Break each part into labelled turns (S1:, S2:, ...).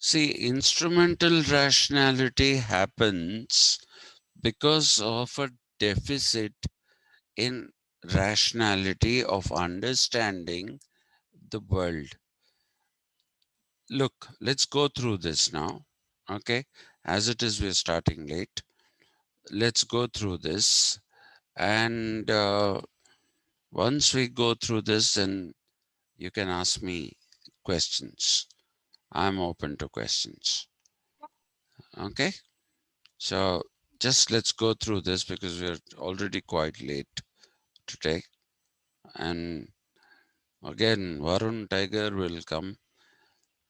S1: See, instrumental rationality happens because of a deficit in rationality of understanding the world. Look, let's go through this now. Okay, as it is, we're starting late. Let's go through this, and once we go through this, then you can ask me questions. I'm open to questions. Okay, so just let's go through this because we're already quite late today. And again, Varun Tiger will come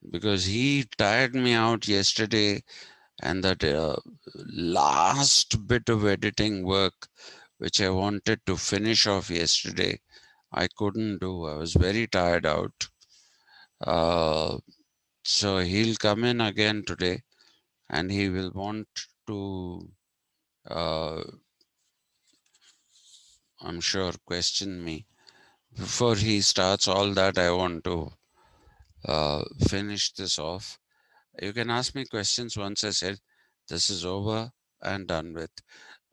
S1: because he tired me out yesterday, and that last bit of editing work which I wanted to finish off yesterday, I couldn't do. I was very tired out. Uh, so he'll come in again today, and he will want to, uh, I'm sure, question me. Before he starts all that, I want to finish this off. You can ask me questions once I said this is over and done with.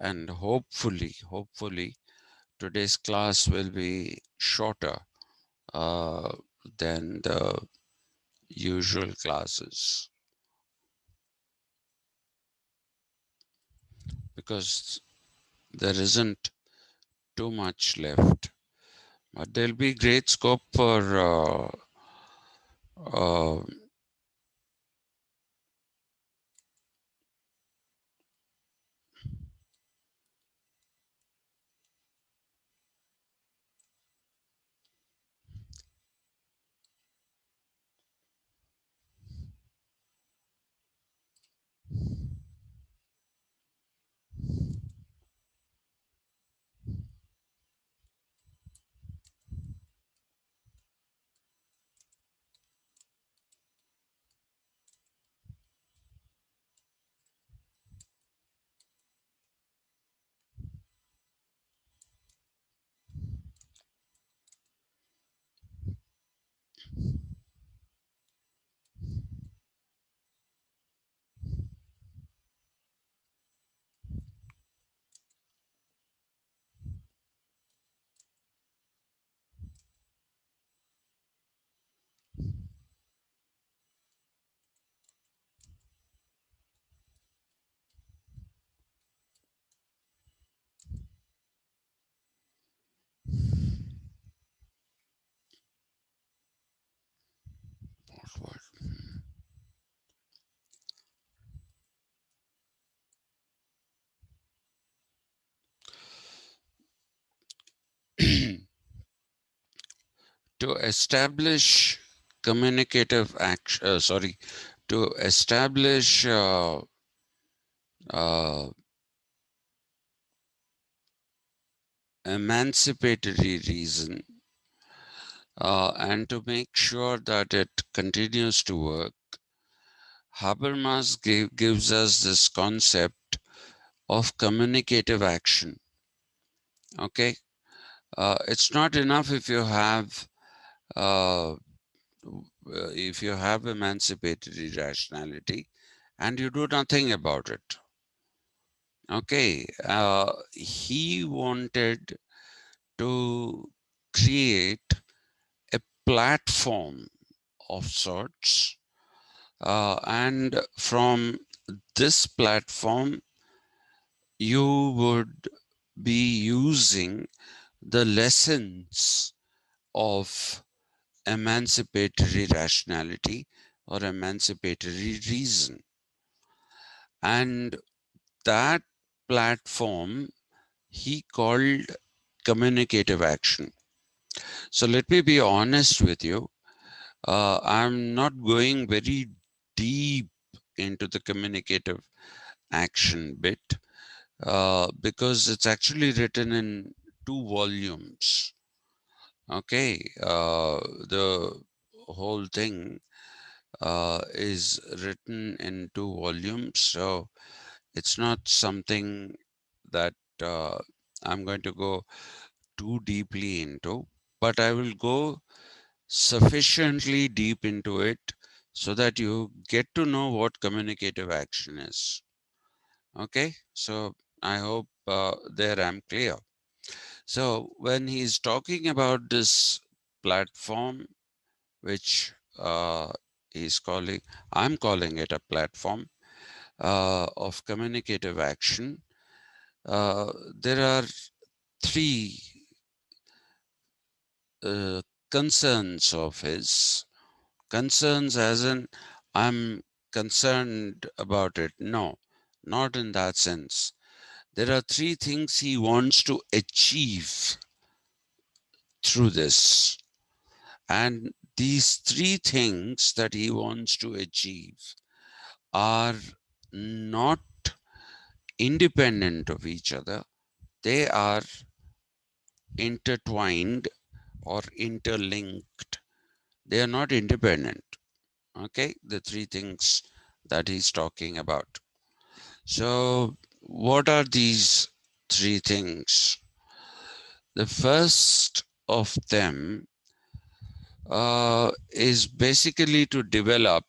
S1: And hopefully, today's class will be shorter uh, than the usual classes because there isn't too much left. But there'll be great scope for uh, to establish communicative action. To establish uh, emancipatory reason and to make sure that it continues to work, Habermas gives us this concept of communicative action. Okay, it's not enough uh, if you have emancipatory rationality and you do nothing about it. Okay, he wanted to create a platform of sorts, and from this platform, you would be using the lessons of emancipatory rationality or emancipatory reason. And that platform he called communicative action. So let me be honest with you. I'm not going very deep into the communicative action bit because it's actually written in 2 volumes. Okay, the whole thing is written in 2 volumes, so it's not something that I'm going to go too deeply into, but I will go sufficiently deep into it so that you get to know what communicative action is. Okay, so I hope there I'm clear. So when he's talking about this platform, which he's calling, I'm calling it a platform of communicative action, there are three uh, concerns of his. Concerns as in, I'm concerned about it. No, not in that sense. There are three things he wants to achieve through this. And these three things that he wants to achieve are not independent of each other. They are intertwined or interlinked. They are not independent. Okay, the three things that he's talking about. So, what are these three things? The first of them is basically to develop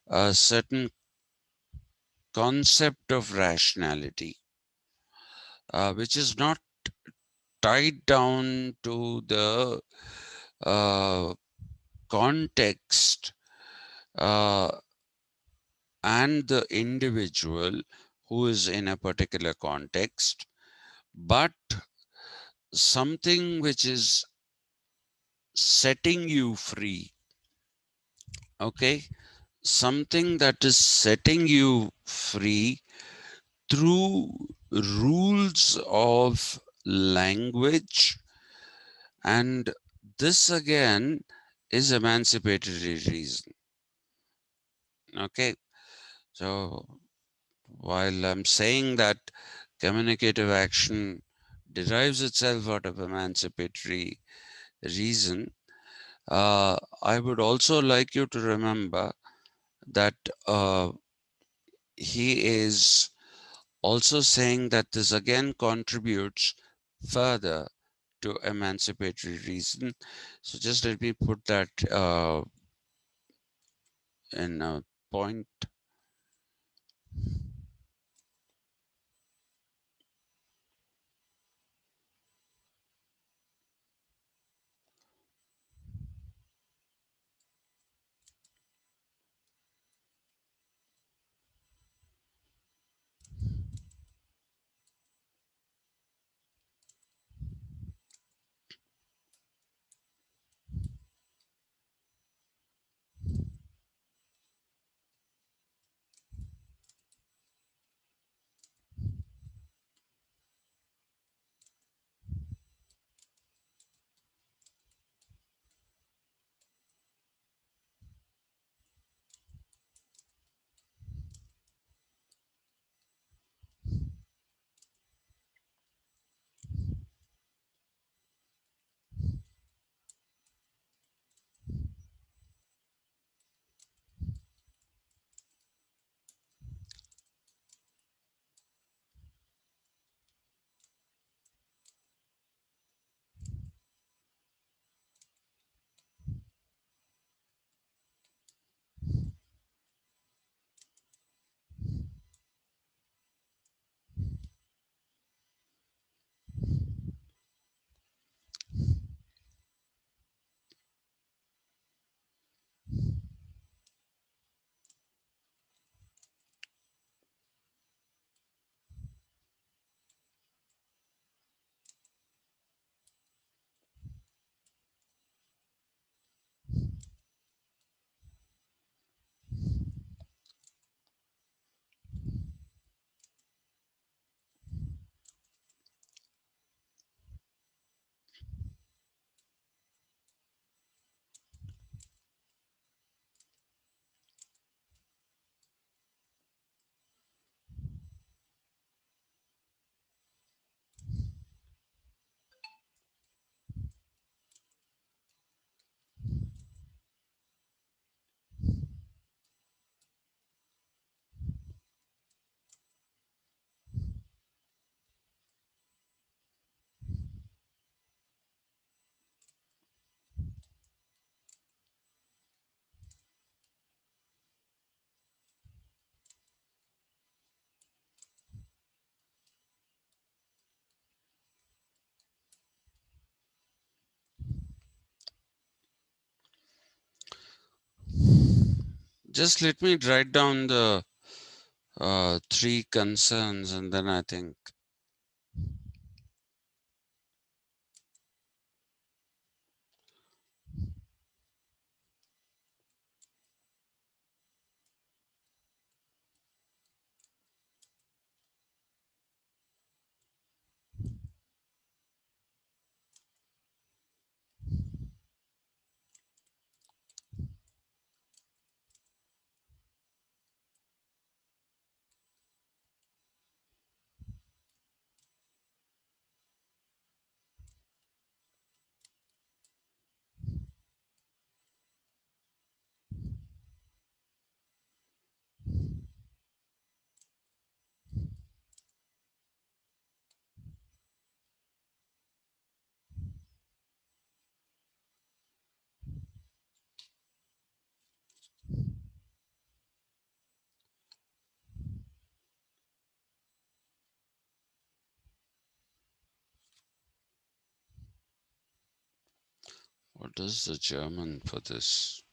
S1: a certain concept of rationality, which is not tied down to the uh, context uh, and the individual who is in a particular context, but something which is setting you free. Okay, something that is setting you free through rules of language, and this again is emancipatory reason. Okay, so while I'm saying that communicative action derives itself out of emancipatory reason, I would also like you to remember that he is also saying that this again contributes further to emancipatory reason. So just let me put that in a point. Just let me write down the three concerns, and then I think. What is the German for this?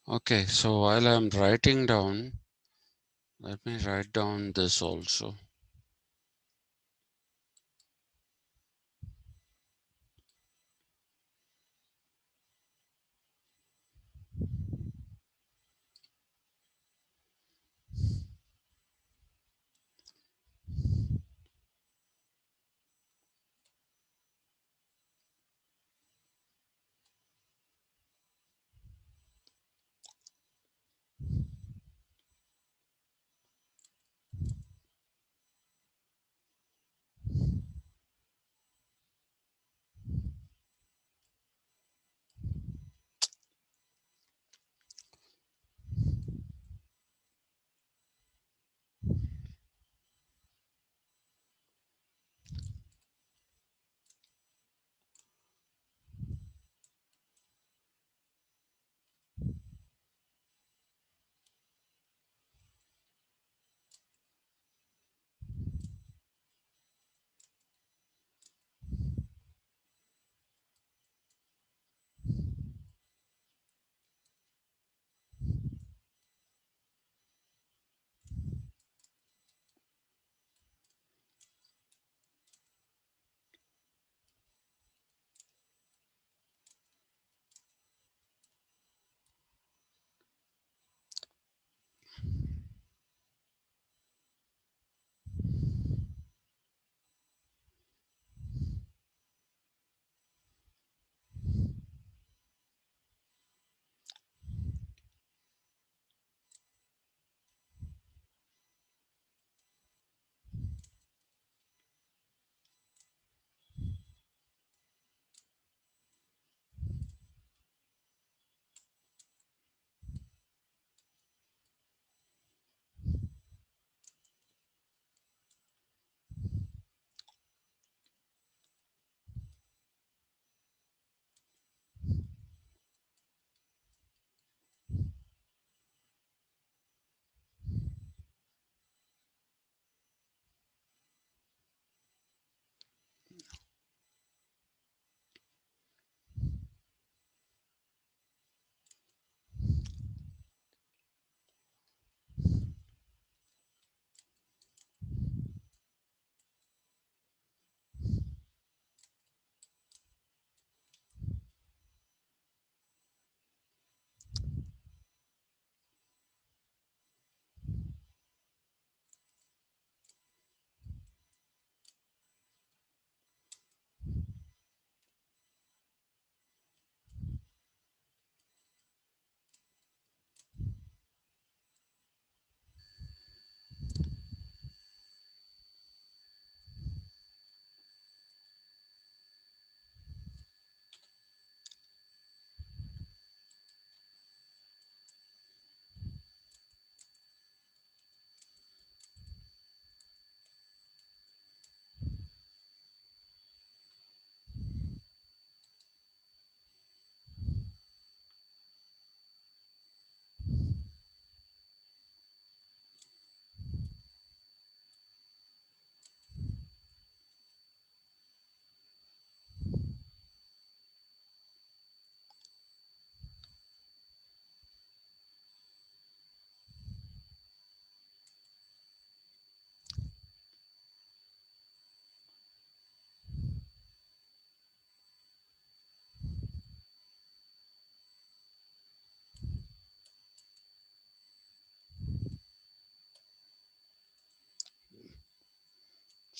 S1: Okay, so while I'm writing down, let me write down this also.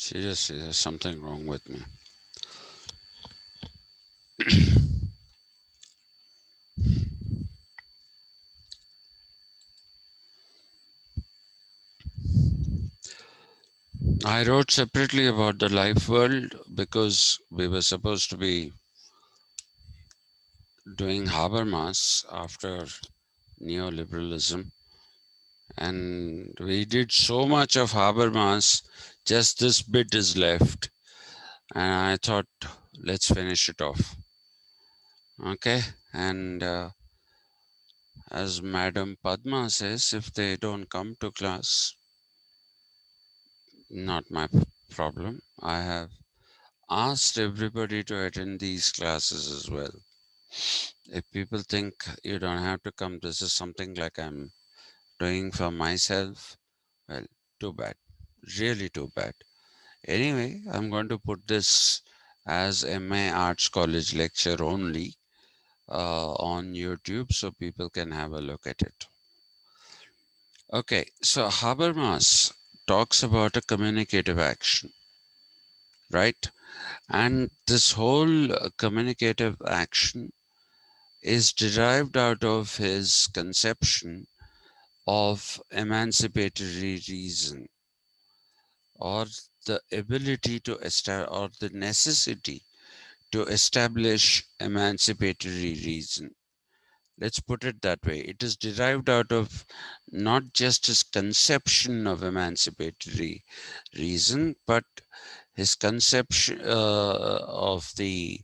S1: Seriously, there's something wrong with me. I wrote separately about the life world because we were supposed to be doing Habermas after neoliberalism, and we did so much of Habermas, just this bit is left, and I thought, let's finish it off. Okay, and as Madam Padma says, if they don't come to class, not my problem. I have asked everybody to attend these classes as well. If people think you don't have to come, this is something like I'm doing for myself, well, too bad. Really too bad. Anyway, I'm going to put this as MA Arts College lecture only on YouTube so people can have a look at it. Okay, so Habermas talks about a communicative action, right? And this whole communicative action is derived out of his conception of emancipatory reason, or the ability to establish, or the necessity to establish emancipatory reason. Let's put it that way. It is derived out of not just his conception of emancipatory reason, but his conception of the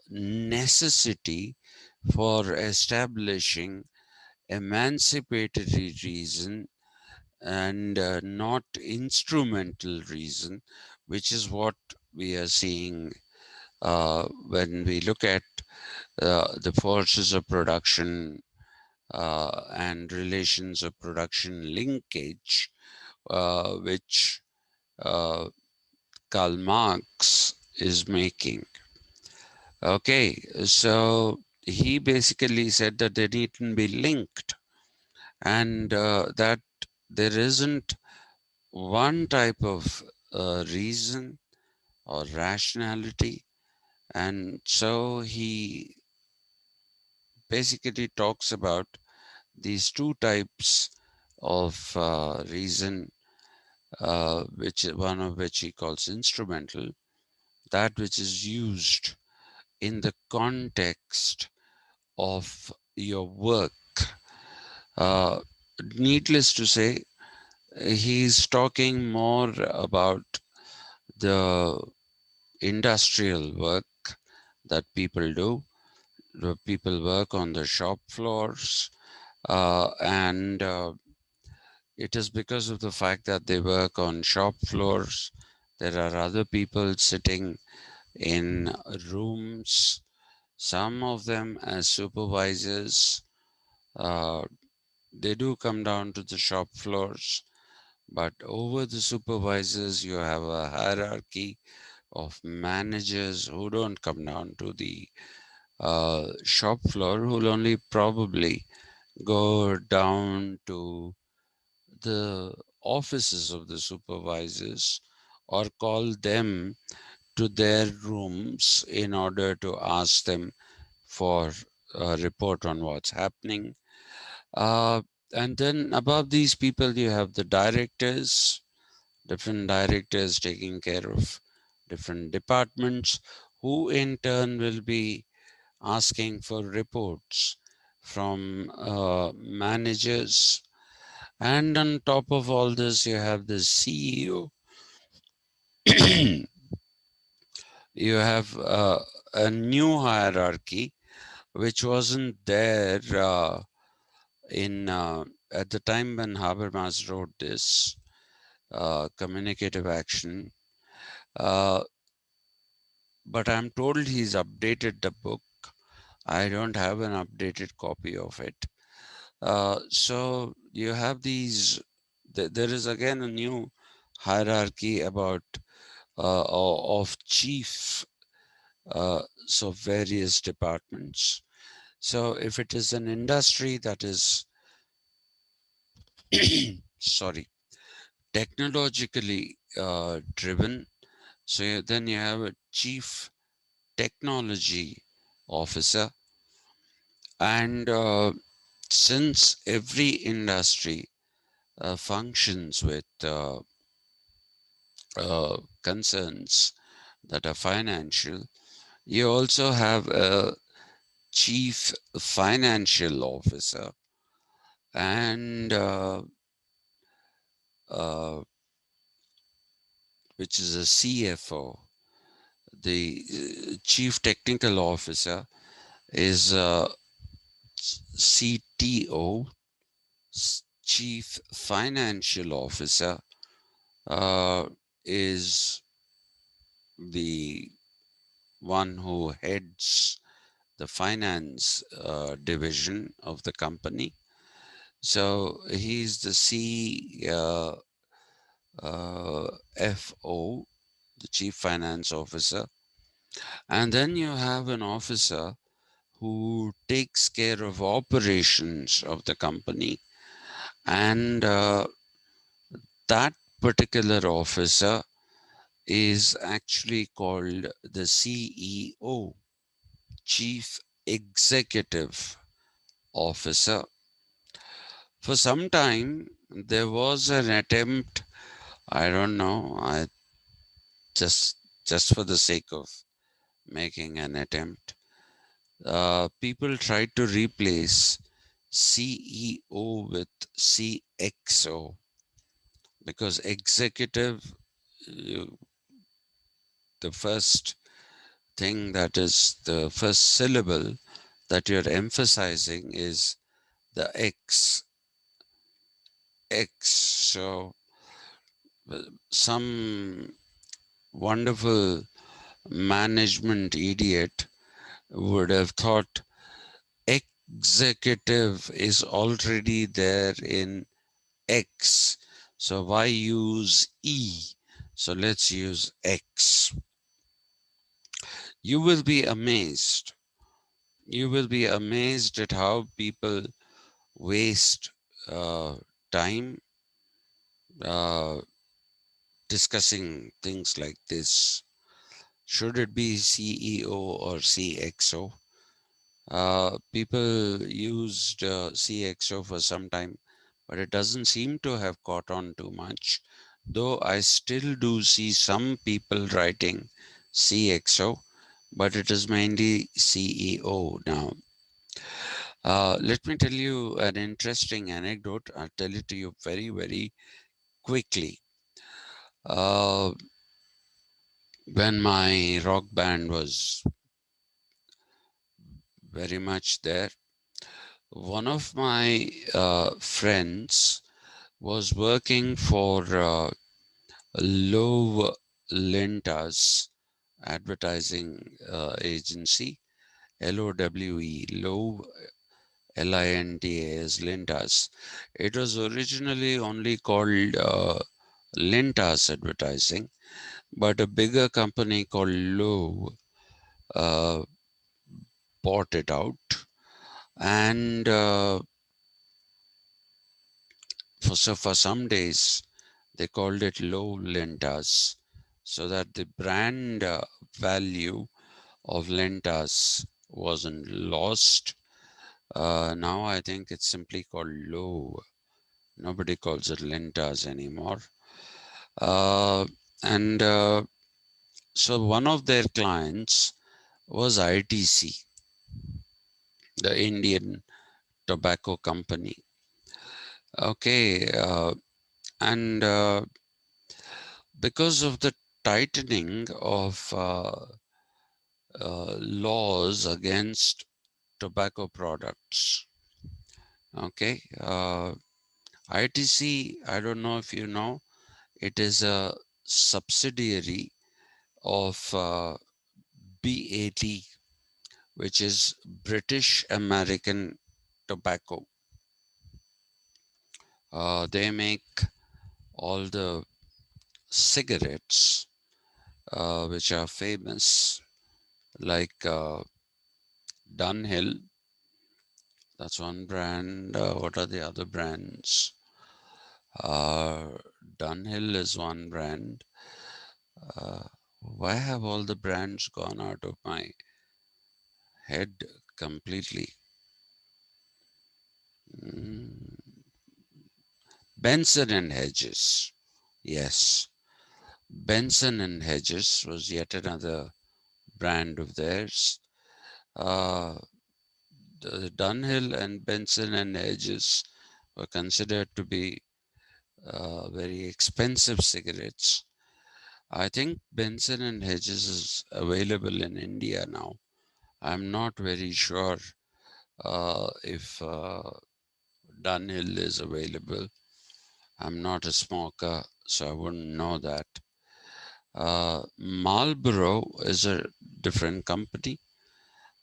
S1: necessity for establishing emancipatory reason and not instrumental reason, which is what we are seeing when we look at the forces of production and relations of production linkage, which uh, Karl Marx is making. Okay, so he basically said that they need to be linked, and that there isn't one type of reason or rationality. And so he basically talks about these two types of reason, which one of which he calls instrumental, that which is used in the context of your work. Uh, Needless to say, he's talking more about the industrial work that people do. The people work on the shop floors, and it is because of the fact that they work on shop floors. There are other people sitting in rooms, some of them as supervisors. Uh, they do come down to the shop floors, but over the supervisors, you have a hierarchy of managers who don't come down to the shop floor, who'll only probably go down to the offices of the supervisors or call them to their rooms in order to ask them for a report on what's happening. Uh, and then above these people, you have the directors, different directors taking care of different departments, who in turn will be asking for reports from managers. And on top of all this, you have the CEO. You have a new hierarchy which wasn't there in at the time when Habermas wrote this communicative action. Uh, but I'm told he's updated the book. I don't have an updated copy of it. So you have these. There is again a new hierarchy about of chief so various departments. So if it is an industry that is sorry, technologically driven. So then you have a chief technology officer, and since every industry functions with concerns that are financial, you also have a chief financial officer and uh, which is a CFO. The chief technical officer is CTO, chief financial officer is the one who heads the finance division of the company. So he's the CFO, the chief finance officer. And then you have an officer who takes care of operations of the company. And that particular officer is actually called the CEO, Chief Executive Officer. For some time, there was an attempt, I don't know, I just just for the sake of making an attempt, people tried to replace CEO with CXO, because executive, you, the first thing, that is the first syllable that you're emphasizing is the X. So some wonderful management idiot would have thought executive is already there in X. So why use E? So let's use X. You will be amazed. You will be amazed at how people waste time uh, discussing things like this. Should it be CEO or CXO? People used CXO for some time, but it doesn't seem to have caught on too much. Though I still do see some people writing CXO, but it is mainly CEO now. Let me tell you an interesting anecdote. I'll tell it to you very, very quickly. Uh, when my rock band was very much there, one of my friends was working for Low Lentas advertising agency, LOWE, Low LINTAS, Lentas. It was originally only called Lentas Advertising, but a bigger company called Low uh, bought it out, and for some days they called it Low Lentas, so that the brand value of Lentas wasn't lost. Now I think it's simply called Low. Nobody calls it Lentas anymore. Uh, and So one of their clients was ITC, the Indian Tobacco Company. Okay, and because of the tightening of laws against tobacco products, okay, ITC, I don't know if you know, it is a subsidiary of BAT, which is British American Tobacco. They make all the cigarettes which are famous, like Dunhill. That's one brand. What are the other brands? Dunhill is one brand. Uh, why have all the brands gone out of my head completely? Mm, Benson and Hedges. Yes. Benson and Hedges was yet another brand of theirs. Uh, the Dunhill and Benson and Hedges were considered to be very expensive cigarettes. I think Benson and Hedges is available in India now. I'm not very sure if Dunhill is available. I'm not a smoker, so I wouldn't know that. Marlboro is a different company,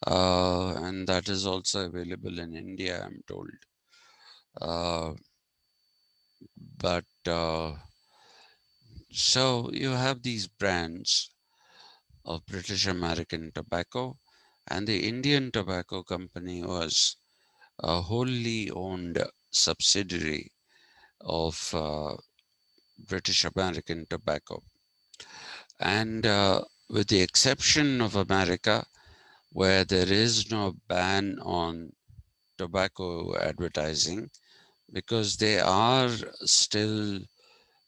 S1: and that is also available in India, I'm told. Uh, but so you have these brands of British American tobacco, and the Indian Tobacco Company was a wholly owned subsidiary of British American Tobacco. And with the exception of America, where there is no ban on tobacco advertising, because they are still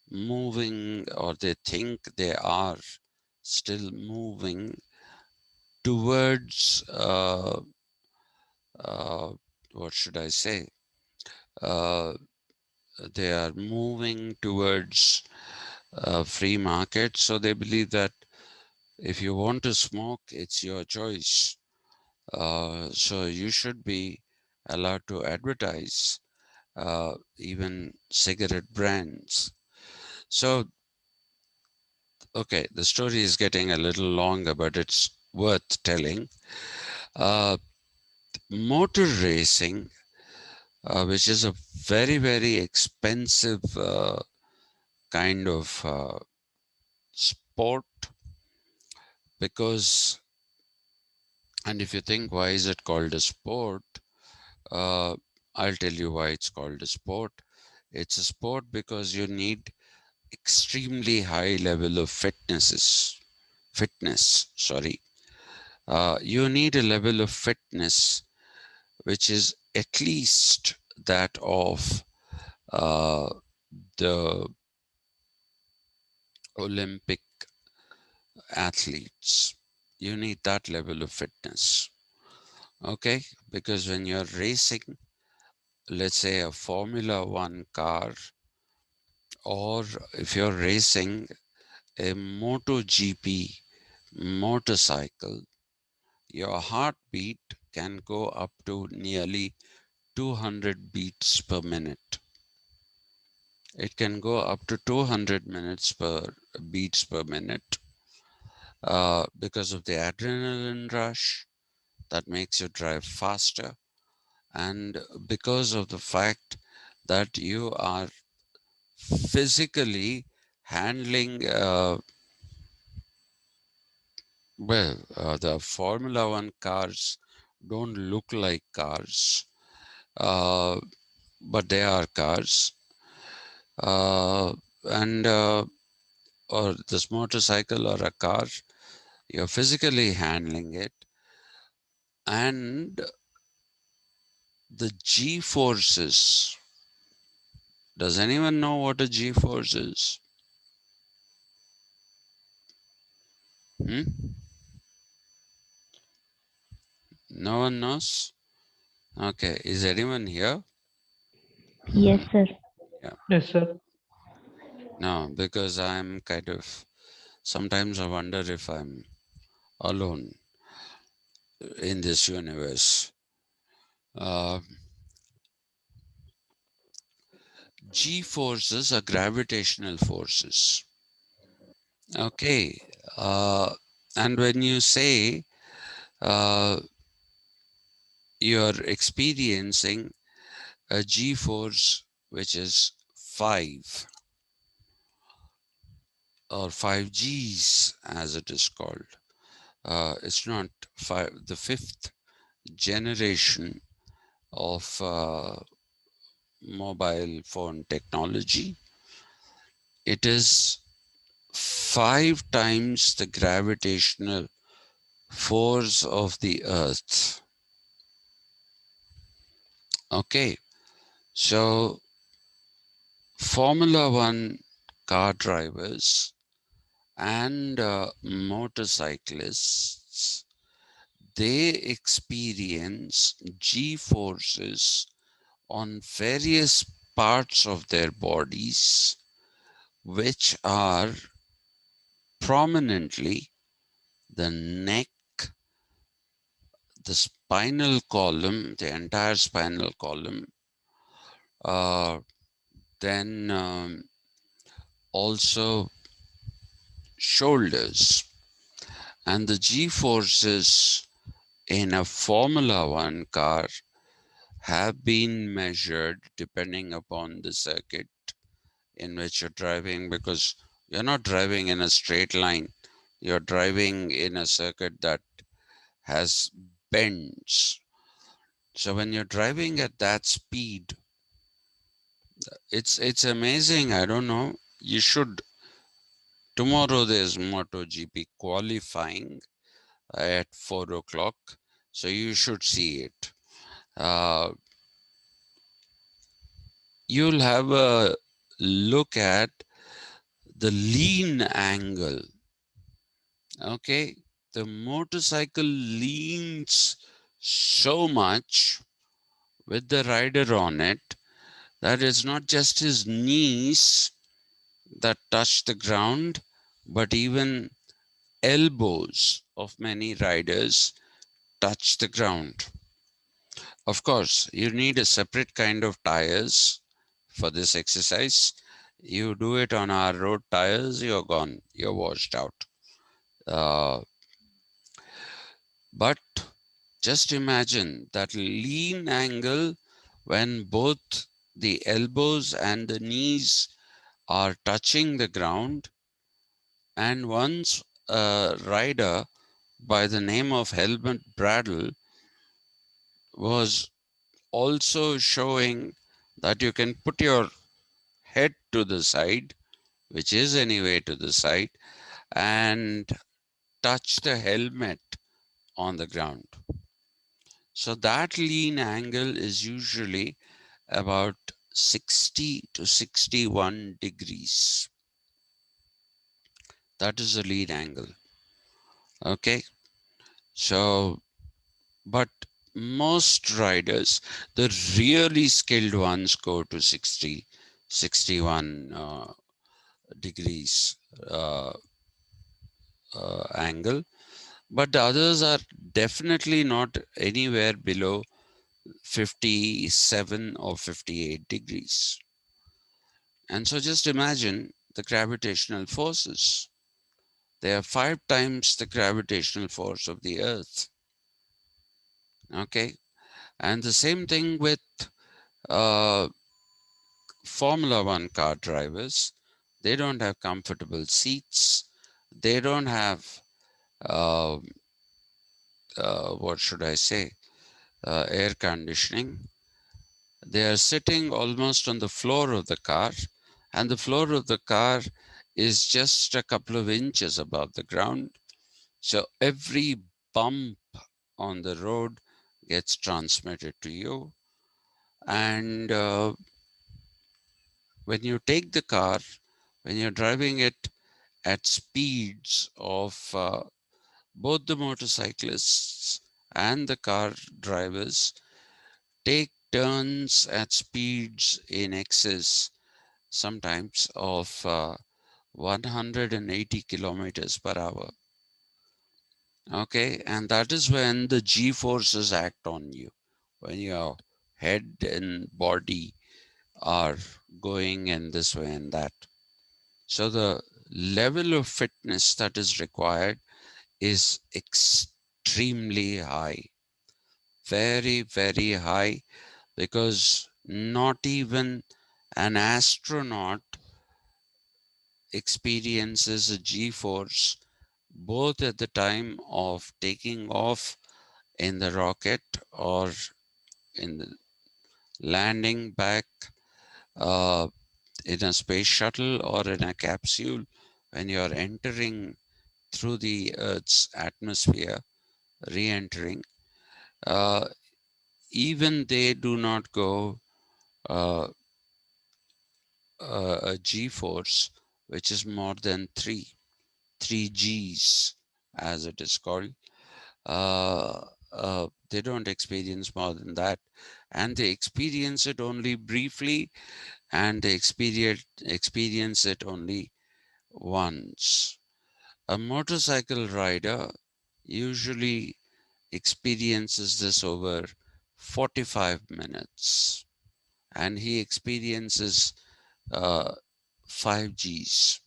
S1: moving, or they think they are still moving towards what should I say? Uh, they are moving towards free market. So they believe that if you want to smoke, it's your choice. So you should be allowed to advertise even cigarette brands. So, okay, the story is getting a little longer, but it's worth telling. Uh, Motor racing, which is a very, very expensive kind of sport, because, and if you think why is it called a sport, uh, I'll tell you why it's called a sport. It's a sport because you need extremely high level of fitness, sorry. You need a level of fitness which is at least that of uh, the Olympic athletes. You need that level of fitness. Okay, because when you're racing, let's say a Formula One car, or if you're racing a MotoGP motorcycle, your heartbeat can go up to nearly 200 beats per minute. It can go up to 200 minutes per beats per minute because of the adrenaline rush that makes you drive faster, and because of the fact that you are physically handling the Formula One cars don't look like cars, uh, but they are cars. Uh, and or this motorcycle or a car, you're physically handling it, and the G forces. Does anyone know what a G force is? Hmm? No one knows? Okay, is anyone here?
S2: Yes, sir.
S1: Yeah.
S3: Yes, sir.
S1: No, because I'm kind of, sometimes I wonder if I'm alone in this universe. Uh, G forces are gravitational forces. Okay. Uh, and when you say uh, you're experiencing a G force which is 5 or 5Gs as it is called, it's not the fifth generation of mobile phone technology. it is 5 times the gravitational force of the earth. Okay, so Formula One car drivers and motorcyclists, they experience G forces on various parts of their bodies, which are prominently the neck, the spinal column, the entire spinal column, uh, then also shoulders. And the G forces in a Formula One car have been measured depending upon the circuit in which you're driving, because you're not driving in a straight line. You're driving in a circuit that has bends. So when you're driving at that speed, it's amazing. I don't know. You should. Tomorrow there's MotoGP qualifying at 4 o'clock, so you should see it. Uh, you'll have a look at the lean angle. Okay, the motorcycle leans so much with the rider on it that it's not just his knees that touch the ground, but even elbows of many riders touch the ground. Of course, you need a separate kind of tires for this exercise. You do it on our road tires, you're gone, you're washed out. Uh, but just imagine that lean angle when both the elbows and the knees are touching the ground. And once a rider by the name of Helmut Bradl was also showing that you can put your head to the side, which is anyway to the side, and touch the helmet on the ground. So that lean angle is usually about 60 to 61 degrees. That is the lean angle. Okay. So, but most riders, the really skilled ones, go to 60, 61 degrees uh, angle, but the others are definitely not anywhere below 57 or 58 degrees. And so just imagine the gravitational forces. They are 5 times the gravitational force of the Earth. Okay. And the same thing with uh, Formula One car drivers. They don't have comfortable seats. They don't have, uh, what should I say, air conditioning. They are sitting almost on the floor of the car, and the floor of the car is just a couple of inches above the ground. So every bump on the road gets transmitted to you. And when you take the car, when you're driving it at speeds of both the motorcyclists and the car drivers take turns at speeds in excess sometimes of 180 kilometers per hour. Okay, and that is when the G forces act on you, when your head and body are going in this way and that. So the level of fitness that is required is extremely high, very, very high, because not even an astronaut experiences a G force both at the time of taking off in the rocket or in the landing back. Uh, in a space shuttle or in a capsule, when you're entering through the Earth's atmosphere, re entering, uh, even they do not go uh, a g force which is more than 3 Gs, as it is called. Uh, they don't experience more than that, and they experience it only briefly, and they experience it only once. A motorcycle rider usually experiences this over 45 minutes, and he experiences uh, 5 Gs,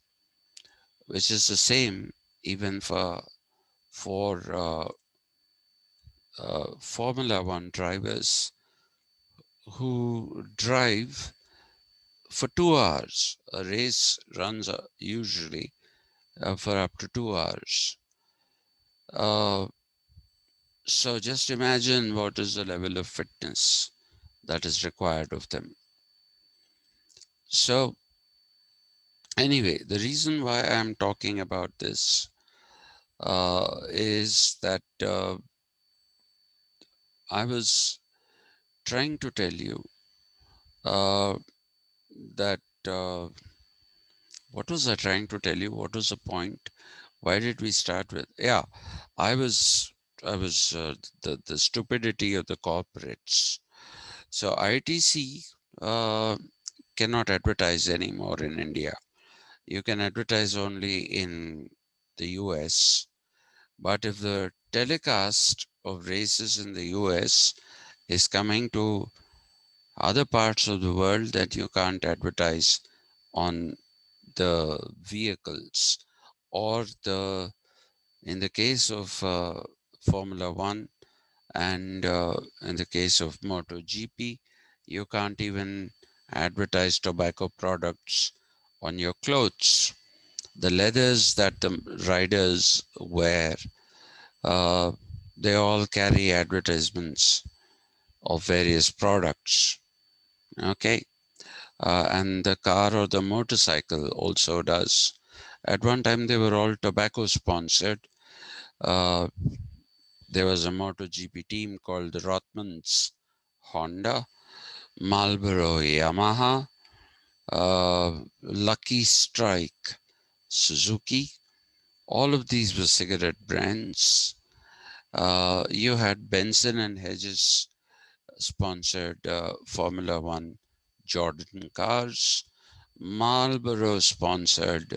S1: which is the same even for Formula One drivers who drive for 2 hours. A race runs usually for up to 2 hours. Uh, so just imagine what is the level of fitness that is required of them. So, anyway, the reason why I'm talking about this is that I was trying to tell you uh, that what was I trying to tell you? What was the point? Why did we start with? Yeah, I was I was the stupidity of the corporates. So ITC uh, cannot advertise anymore in India. You can advertise only in the US. But if the telecast of races in the US is coming to other parts of the world, that you can't advertise on the vehicles, or the in the case of Formula One, and in the case of MotoGP, you can't even advertise tobacco products on your clothes. The leathers that the riders wear, uh, they all carry advertisements of various products. Okay, and the car or the motorcycle also does. At one time, they were all tobacco sponsored. Uh, there was a MotoGP team called the Rothmans, Honda, Marlboro, Yamaha, Lucky Strike, Suzuki. All of these were cigarette brands. You had Benson and Hedges sponsored Formula One Jordan cars. Marlboro sponsored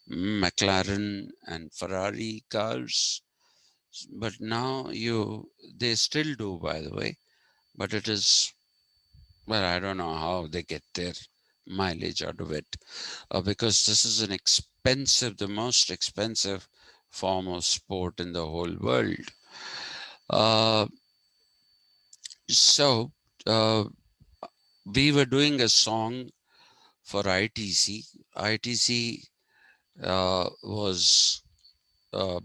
S1: McLaren and Ferrari cars. But now they still do, by the way, but it is, well, I don't know how they get their mileage out of it, because this is the most expensive form of sport in the whole world. Uh, so uh, we were doing a song for ITC. ITC was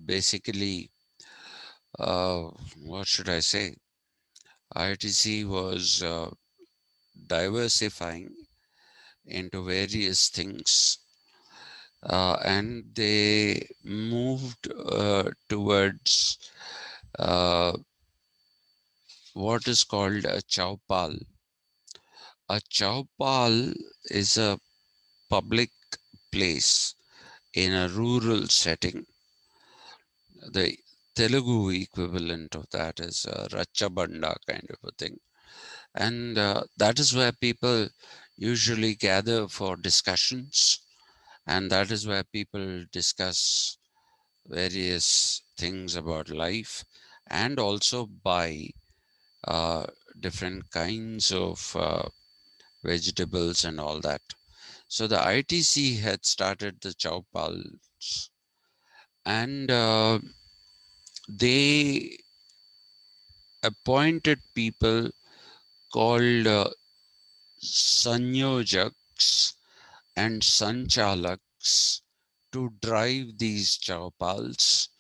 S1: basically, uh, what should I say? ITC was diversifying into various things, and they moved towards uh, what is called a chowpal. A chowpal is a public place in a rural setting. The Telugu equivalent of that is a Rachabanda kind of a thing. And that is where people usually gather for discussions, and that is where people discuss various things about life, and also buy uh, different kinds of vegetables and all that. So the ITC had started the chowpals, and they appointed people called sanyojaks and sanchalaks to drive these chowpals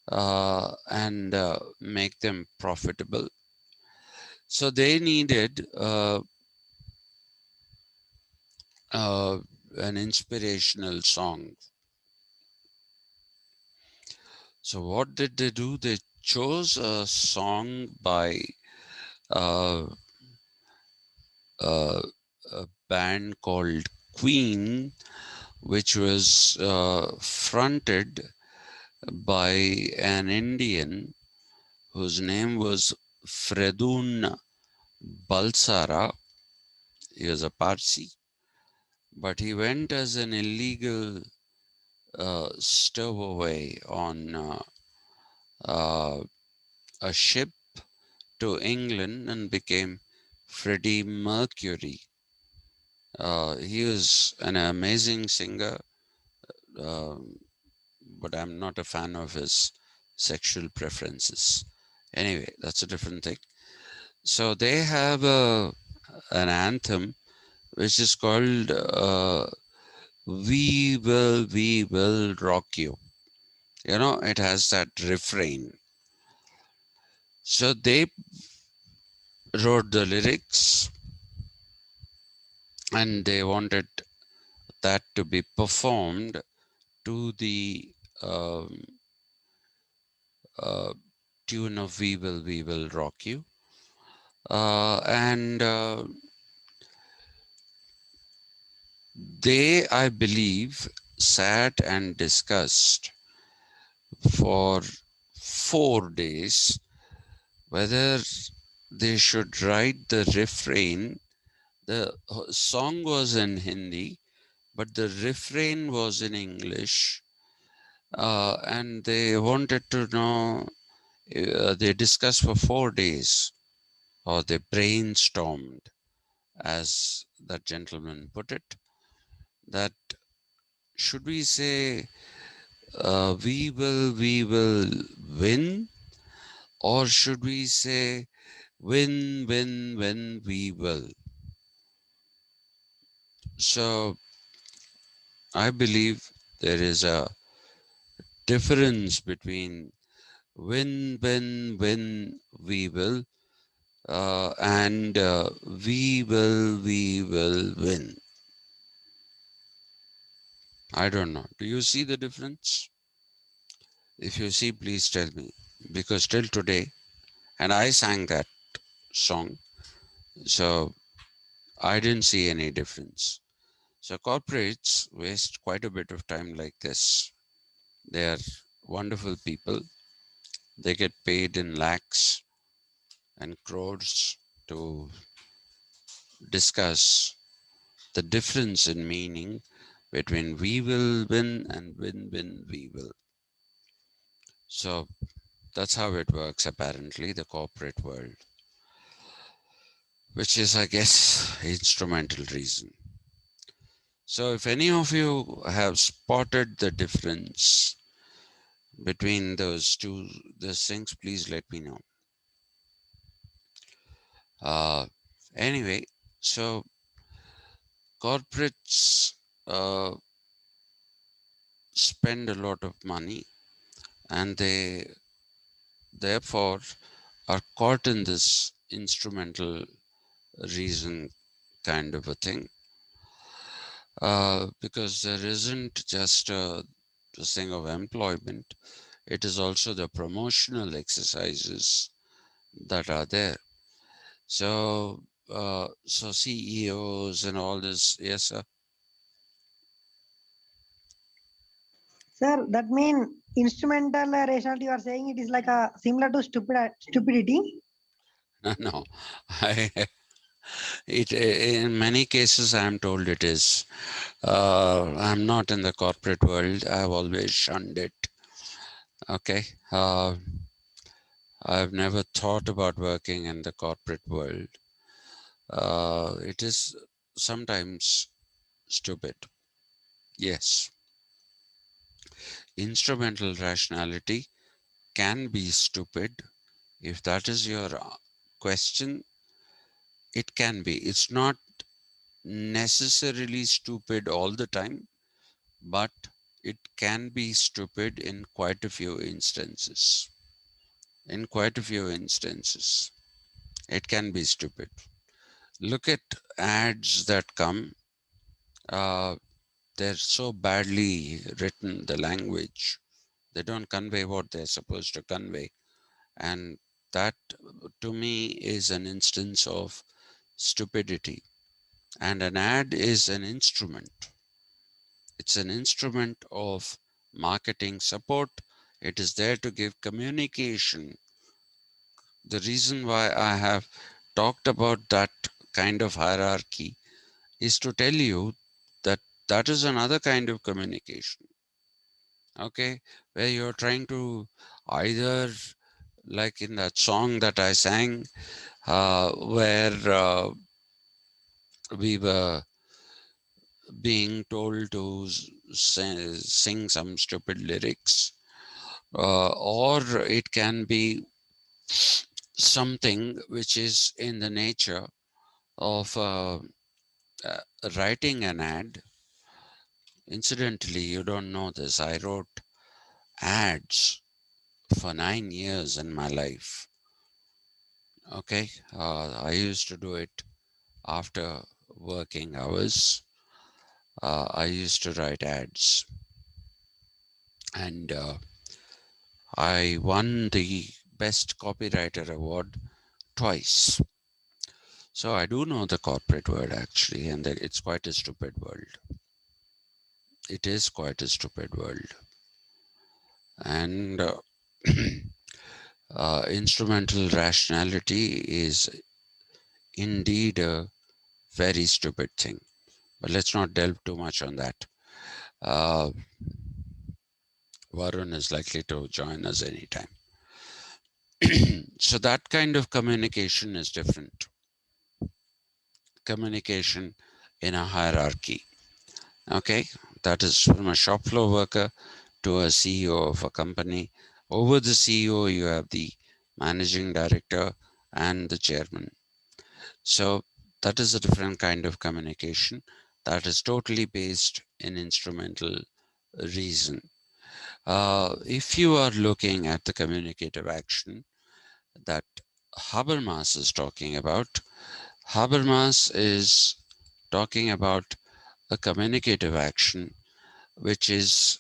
S1: and make them profitable. So they needed uh, an inspirational song. So what did they do? They chose a song by uh, uh, a band called Queen, which was fronted by an Indian whose name was Fredun Balsara. He was a Parsi, but he went as an illegal stowaway on uh, a ship to England and became Freddie Mercury. He was an amazing singer, um, but I'm not a fan of his sexual preferences. Anyway, that's a different thing. So they have an anthem which is called we will rock you. You know, it has that refrain. So they wrote the lyrics and they wanted that to be performed to the um, uh, tune of we will rock you. And they, I believe, sat and discussed for 4 days whether they should write the refrain. The song was in Hindi, but the refrain was in English. And they wanted to know, they discussed for 4 days, or they brainstormed, as that gentleman put it, that should we say, we will win, or should we say, win, we will? So I believe there is a difference between win, we will, and we will win. I don't know. Do you see the difference? If you see, please tell me. Because till today, and I sang that song, so I didn't see any difference. So corporates waste quite a bit of time like this. They are wonderful people. They get paid in lakhs and crores to discuss the difference in meaning between we will win and win, we will. So that's how it works, apparently, the corporate world, which is, I guess, instrumental reason. So if any of you have spotted the difference between those things, please let me know. Uh, anyway, so corporates uh, spend a lot of money and they therefore are caught in this instrumental reason kind of a thing, because there isn't just the thing of employment, it is also the promotional exercises that are there. So, so CEOs and all this, yes, sir.
S3: Sir, that mean instrumental rationality you are saying it is like a similar to stupidity.
S1: No, I, in many cases, I am told it is. I'm not in the corporate world. I've always shunned it. Okay. I've never thought about working in the corporate world. It is sometimes stupid. Yes. Instrumental rationality can be stupid. If that is your question, it can be. It's not necessarily stupid all the time, but it can be stupid in quite a few instances. In quite a few instances, it can be stupid. Look at ads that come Uh, they're so badly written, the language. They don't convey what they're supposed to convey. And that, to me, is an instance of stupidity. And an ad is an instrument. It's an instrument of marketing support. It is there to give communication. The reason why I have talked about that kind of hierarchy is to tell you that that is another kind of communication, okay, where you're trying to either, like in that song that I sang, where we were being told to sing some stupid lyrics, or it can be something which is in the nature of writing an ad. Incidentally, you don't know this. I wrote ads for 9 years in my life. Okay, I used to do it after working hours. I used to write ads, and I won the Best Copywriter Award twice. So I do know the corporate world actually, and that it's quite a stupid world. It is quite a stupid world, and instrumental rationality is indeed a very stupid thing. But let's not delve too much on that. Uh, Varun is likely to join us anytime. So that kind of communication is different. Communication in a hierarchy. Okay, that is from a shop floor worker to a CEO of a company. Over the CEO, you have the managing director and the chairman. So that is a different kind of communication that is totally based in instrumental reason. If you are looking at the communicative action that Habermas is talking about, Habermas is talking about a communicative action which is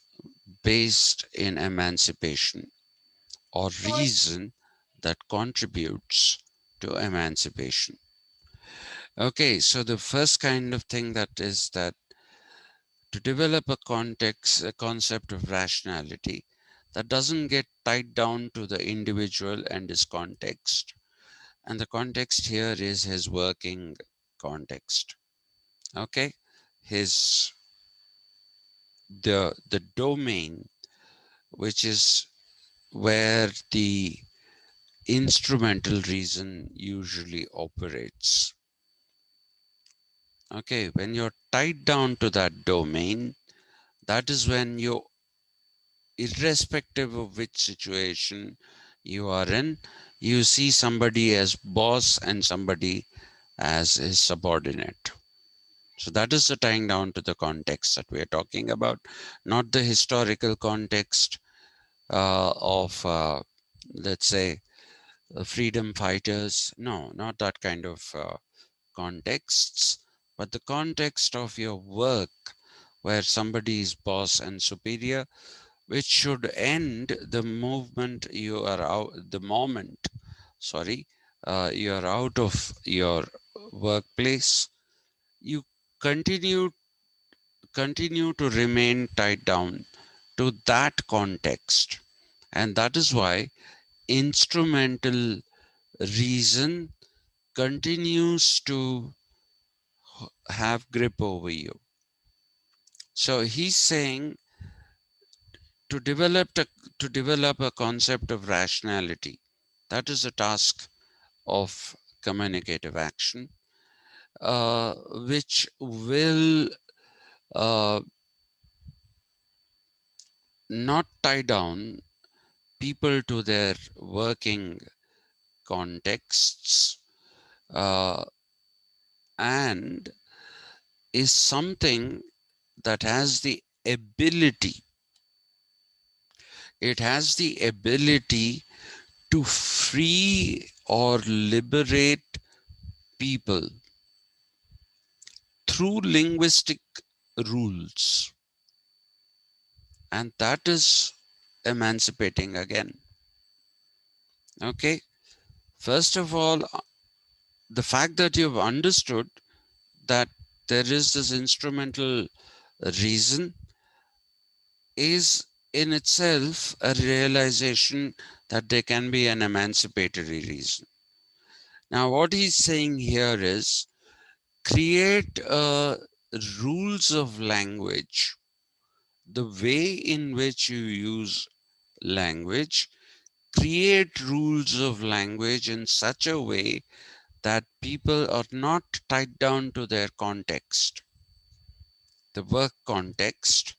S1: based in emancipation or reason that contributes to emancipation. Okay, so the first kind of thing that is that to develop a context, a concept of rationality that doesn't get tied down to the individual and his context. And the context here is his working context. Okay, his the domain, which is where the instrumental reason usually operates. Okay, when you're tied down to that domain, that is when you, irrespective of which situation you are in, you see somebody as boss and somebody as his subordinate. So that is the tying down to the context that we are talking about, not the historical context of, let's say, freedom fighters. No, not that kind of contexts, but the context of your work where somebody is boss and superior, which should end the movement you are out, the moment, sorry, you are out of your workplace, you continue to remain tied down to that context. And that is why instrumental reason continues to have grip over you. So he's saying to develop a concept of rationality. That is a task of communicative action, which will uh, not tie down people to their working contexts, uh, and is something that has the ability, it has the ability to free or liberate people through linguistic rules, and that is emancipating again. Okay, first of all, the fact that you've understood that there is this instrumental reason is in itself a realization that there can be an emancipatory reason. Now, what he's saying here is create rules of language, the way in which you use language, create rules of language in such a way that people are not tied down to their context, the work context,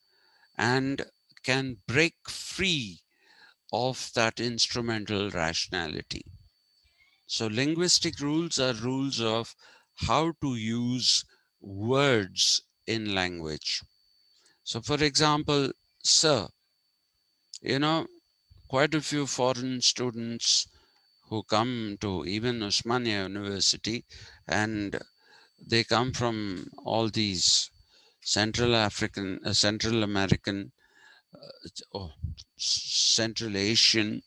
S1: and can break free of that instrumental rationality. So, linguistic rules are rules of how to use words in language. So, for example, sir, you know, quite a few foreign students who come to even Osmania University, and they come from all these Central American, oh, Central Asian,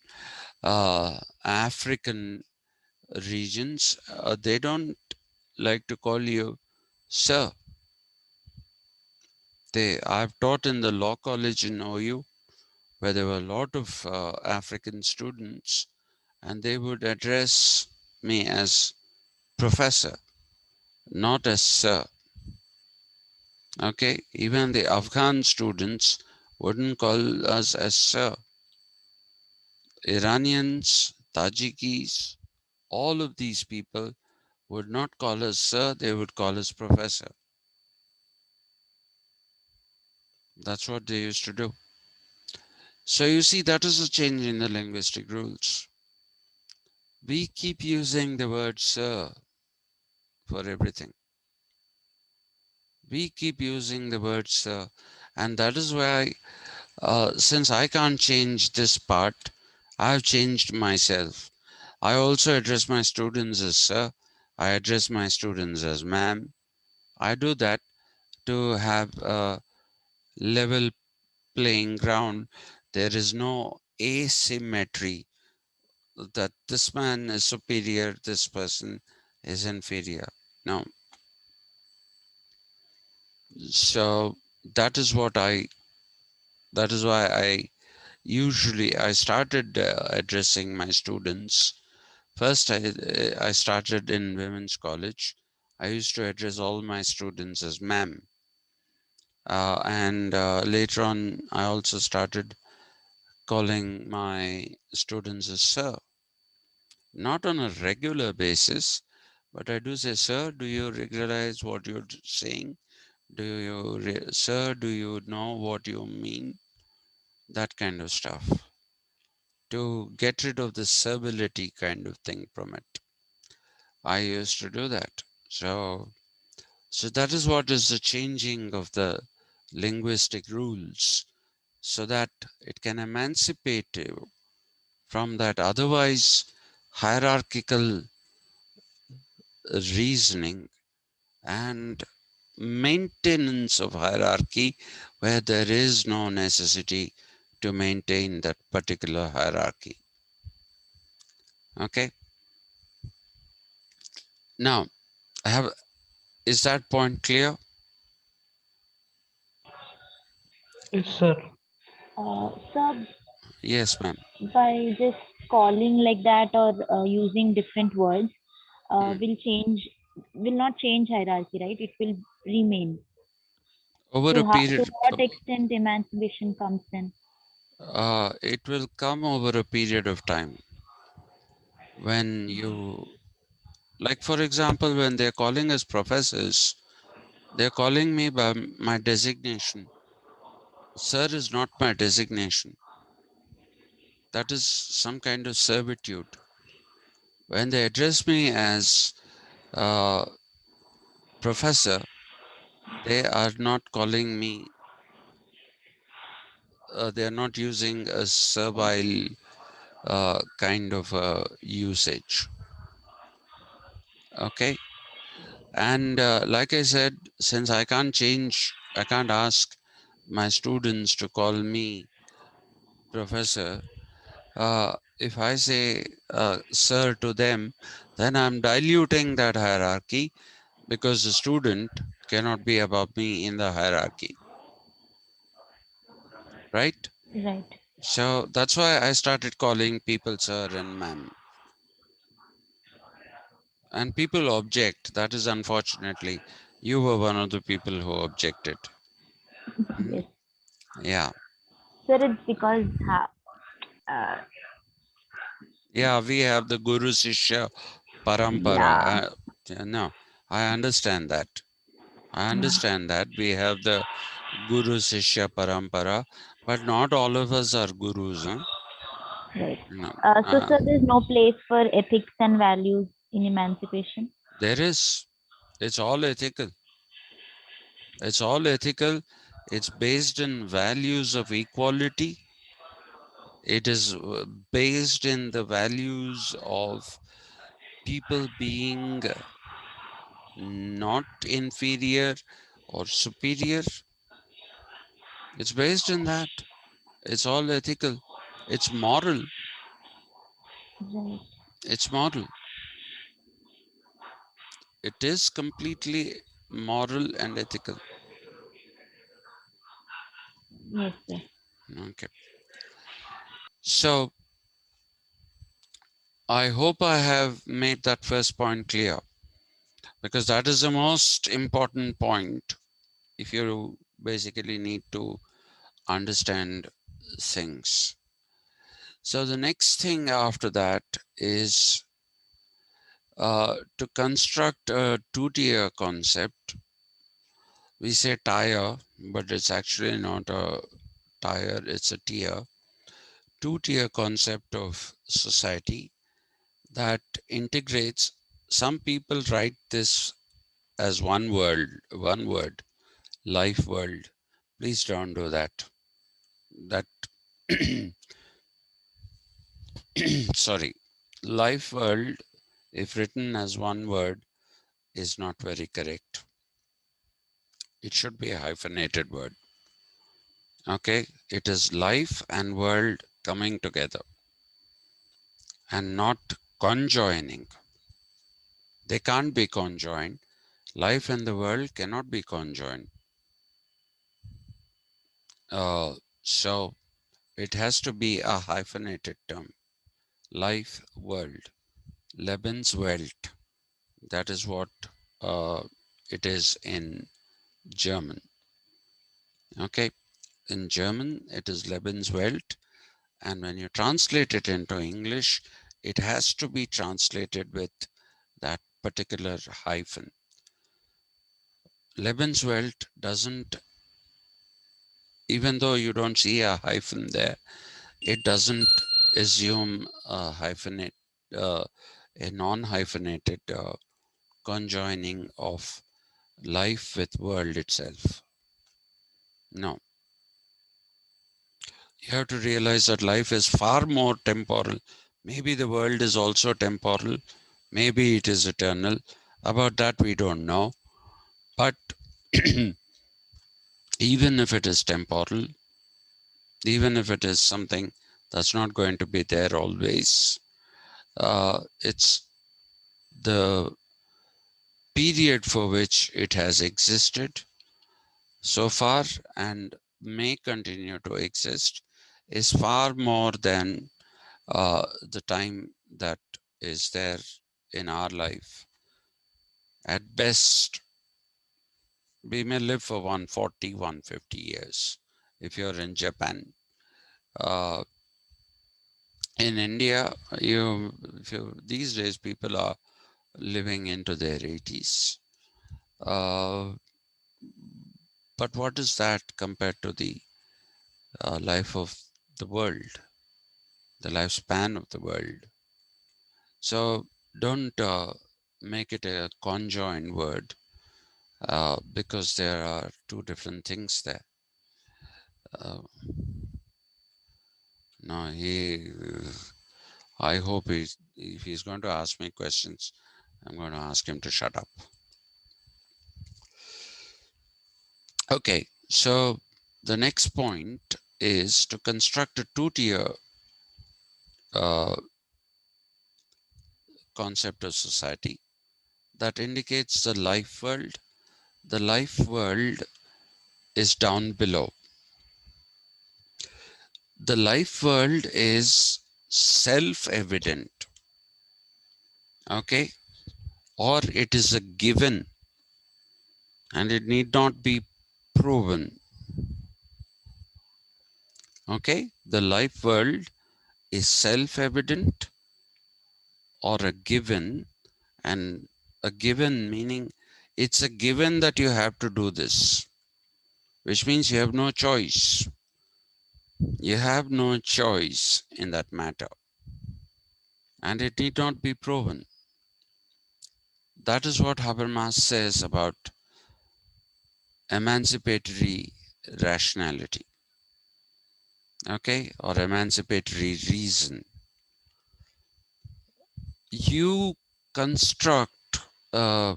S1: African regions. They don't like to call you sir. I've taught in the law college in OU, where there were a lot of African students, and they would address me as professor, not as sir. Okay, even the Afghan students wouldn't call us as sir. Iranians, Tajikis, all of these people would not call us sir, they would call us professor. That's what they used to do. So you see, that is a change in the linguistic rules. We keep using the word sir for everything. We keep using the word sir. And that is why, since I can't change this part, I've changed myself. I also address my students as sir. I address my students as ma'am. I do that to have a level playing ground. There is no asymmetry that this man is superior, this person is inferior. No. So that is what that is why I started addressing my students. First, I started in women's college. I used to address all my students as ma'am. And later on, I also started calling my students as sir. Not on a regular basis, but I do say, sir, do you regularize what you're saying? Sir, do you know what you mean? That kind of stuff. To get rid of the servility kind of thing from it. I used to do that. So that is what is the changing of the linguistic rules so that it can emancipate you from that otherwise hierarchical reasoning and maintenance of hierarchy where there is no necessity to maintain that particular hierarchy. Okay. Now, is that point clear?
S4: Yes, sir.
S2: So
S1: Yes, ma'am.
S2: by just calling like that or using different words
S1: Mm.
S2: will not change hierarchy, right? It will remain.
S1: Over
S2: So
S1: a
S2: to
S1: period,
S2: what extent emancipation comes in?
S1: it will come over a period of time when you, like, for example, when they're calling us professors, they're calling me by my designation. Sir is not my designation. That is some kind of servitude. When they address me as professor, they are not calling me, they are not using a servile kind of usage. Okay. And like I said, since I can't change I can't ask my students to call me professor. If I say sir to them, then I'm diluting that hierarchy because the student cannot be above me in the hierarchy, right?
S2: Right.
S1: So that's why I started calling people sir and ma'am. And people object. That is unfortunately, you were one of the people who objected. Hmm?
S2: Yes.
S1: Yeah.
S2: Sir, it's because uh,
S1: Yeah, we have the Guru Sishya
S2: yeah.
S1: Parampara. No, I understand that. I understand that. We have the Guru Sishya Parampara, but not all of us are gurus. Huh?
S2: Right.
S1: No.
S2: So, sir, there's no place for ethics and values in emancipation.
S1: There is. It's all ethical. It's all ethical. It's based in values of equality. It is based in the values of people being not inferior or superior. It's based in that. It's all ethical. It's moral.
S2: Right.
S1: It's moral. It is completely moral and ethical.
S2: Yes, sir.
S1: Okay. So I hope I have made that first point clear, because that is the most important point if you basically need to understand things. So the next thing after that is to construct a two-tier concept. We say tier, but it's actually not a tier, it's a tier. Two-tier concept of society that integrates. Some people write this as one word, life world. Please don't do that. That sorry, life world, if written as one word, is not very correct. It should be a hyphenated word. Okay, it is life and world coming together and not conjoining. They can't be conjoined. Life and the world cannot be conjoined. So it has to be a hyphenated term. Life, world, Lebenswelt. That is what uh, it is in German. Okay, in German it is Lebenswelt, and when you translate it into English, it has to be translated with that particular hyphen. Lebenswelt doesn't, even though you don't see a hyphen there, it doesn't assume a hyphenate, a non-hyphenated conjoining of life with world itself. No, you have to realize that life is far more temporal. Maybe the world is also temporal. Maybe it is eternal. About that, we don't know. But even if it is temporal, even if it is something that's not going to be there always, it's the period for which it has existed so far and may continue to exist is far more than the time that is there in our life. At best, we may live for 140, 150 years if you're in Japan. Uh, in India, these days people are living into their 80s. Uh, but what is that compared to the life of the world, the lifespan of the world? So don't make it a conjoined word because there are two different things there. Uh, no, I hope if he's going to ask me questions, I'm going to ask him to shut up. Okay, so the next point is to construct a two-tier uh, concept of society that indicates the life world. The life world is down below. The life world is self-evident, okay, or it is a given and it need not be proven, okay. The life world is self-evident or a given, and a given meaning it's a given that you have to do this, which means you have no choice. You have no choice in that matter, and it need not be proven. That is what Habermas says about emancipatory rationality, okay, or emancipatory reason. You construct a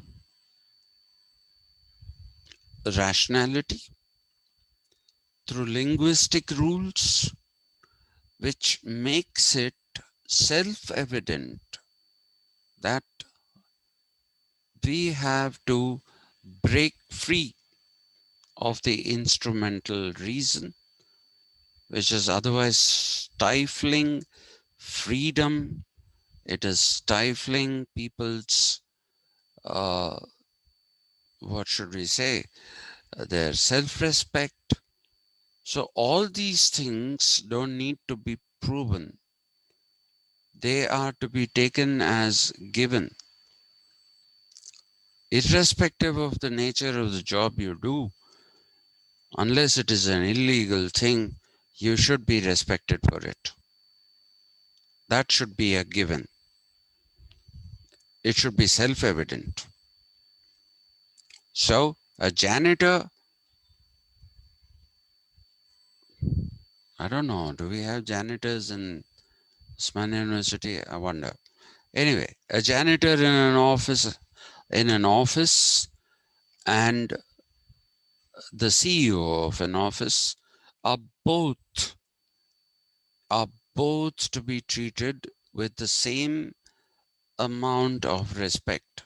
S1: rationality through linguistic rules, which makes it self-evident that we have to break free of the instrumental reason, which is otherwise stifling freedom. It is stifling people's, what should we say, their self-respect. So all these things don't need to be proven. They are to be taken as given. Irrespective of the nature of the job you do, unless it is an illegal thing, you should be respected for it. That should be a given. It should be self-evident. So a janitor, I don't know, do we have janitors in Usmania University? I wonder. Anyway, a janitor in an office and the CEO of an office are both are both to be treated with the same amount of respect.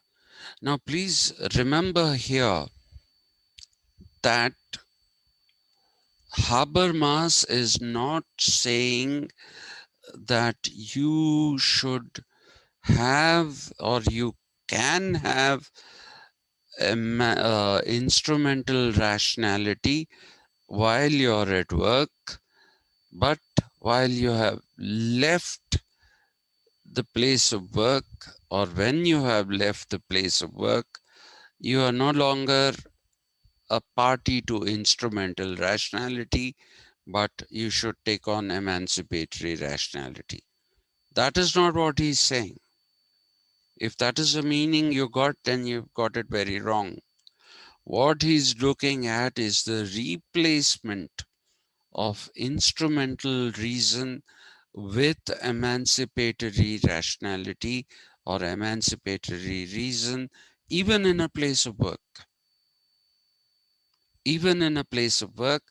S1: Now, please remember here that Habermas is not saying that you should have or you can have instrumental rationality while you're at work, but while you have left the place of work, or when you have left the place of work, you are no longer a party to instrumental rationality, but you should take on emancipatory rationality. That is not what he's saying. If that is the meaning you got, then you've got it very wrong. What he's looking at is the replacement of instrumental reason with emancipatory rationality or emancipatory reason, even in a place of work. Even in a place of work,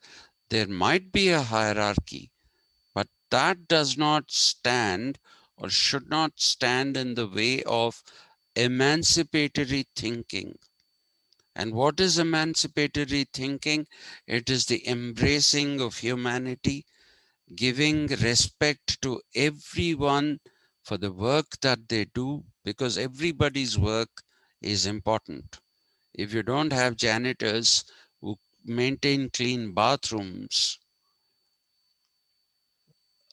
S1: there might be a hierarchy, but that does not stand or should not stand in the way of emancipatory thinking. And what is emancipatory thinking? It is the embracing of humanity, giving respect to everyone for the work that they do, because everybody's work is important. If you don't have janitors who maintain clean bathrooms,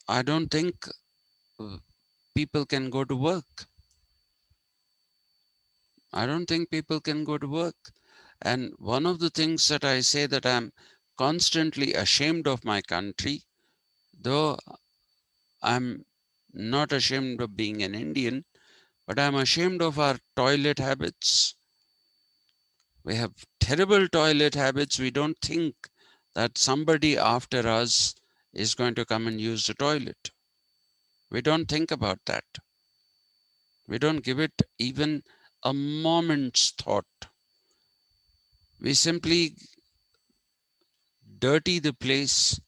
S1: I don't think uh, people can go to work. I don't think people can go to work. And one of the things that I say that I'm constantly ashamed of my country, though I'm not ashamed of being an Indian, but I'm ashamed of our toilet habits. We have terrible toilet habits. We don't think that somebody after us is going to come and use the toilet. We don't think about that. We don't give it even a moment's thought. We simply dirty the place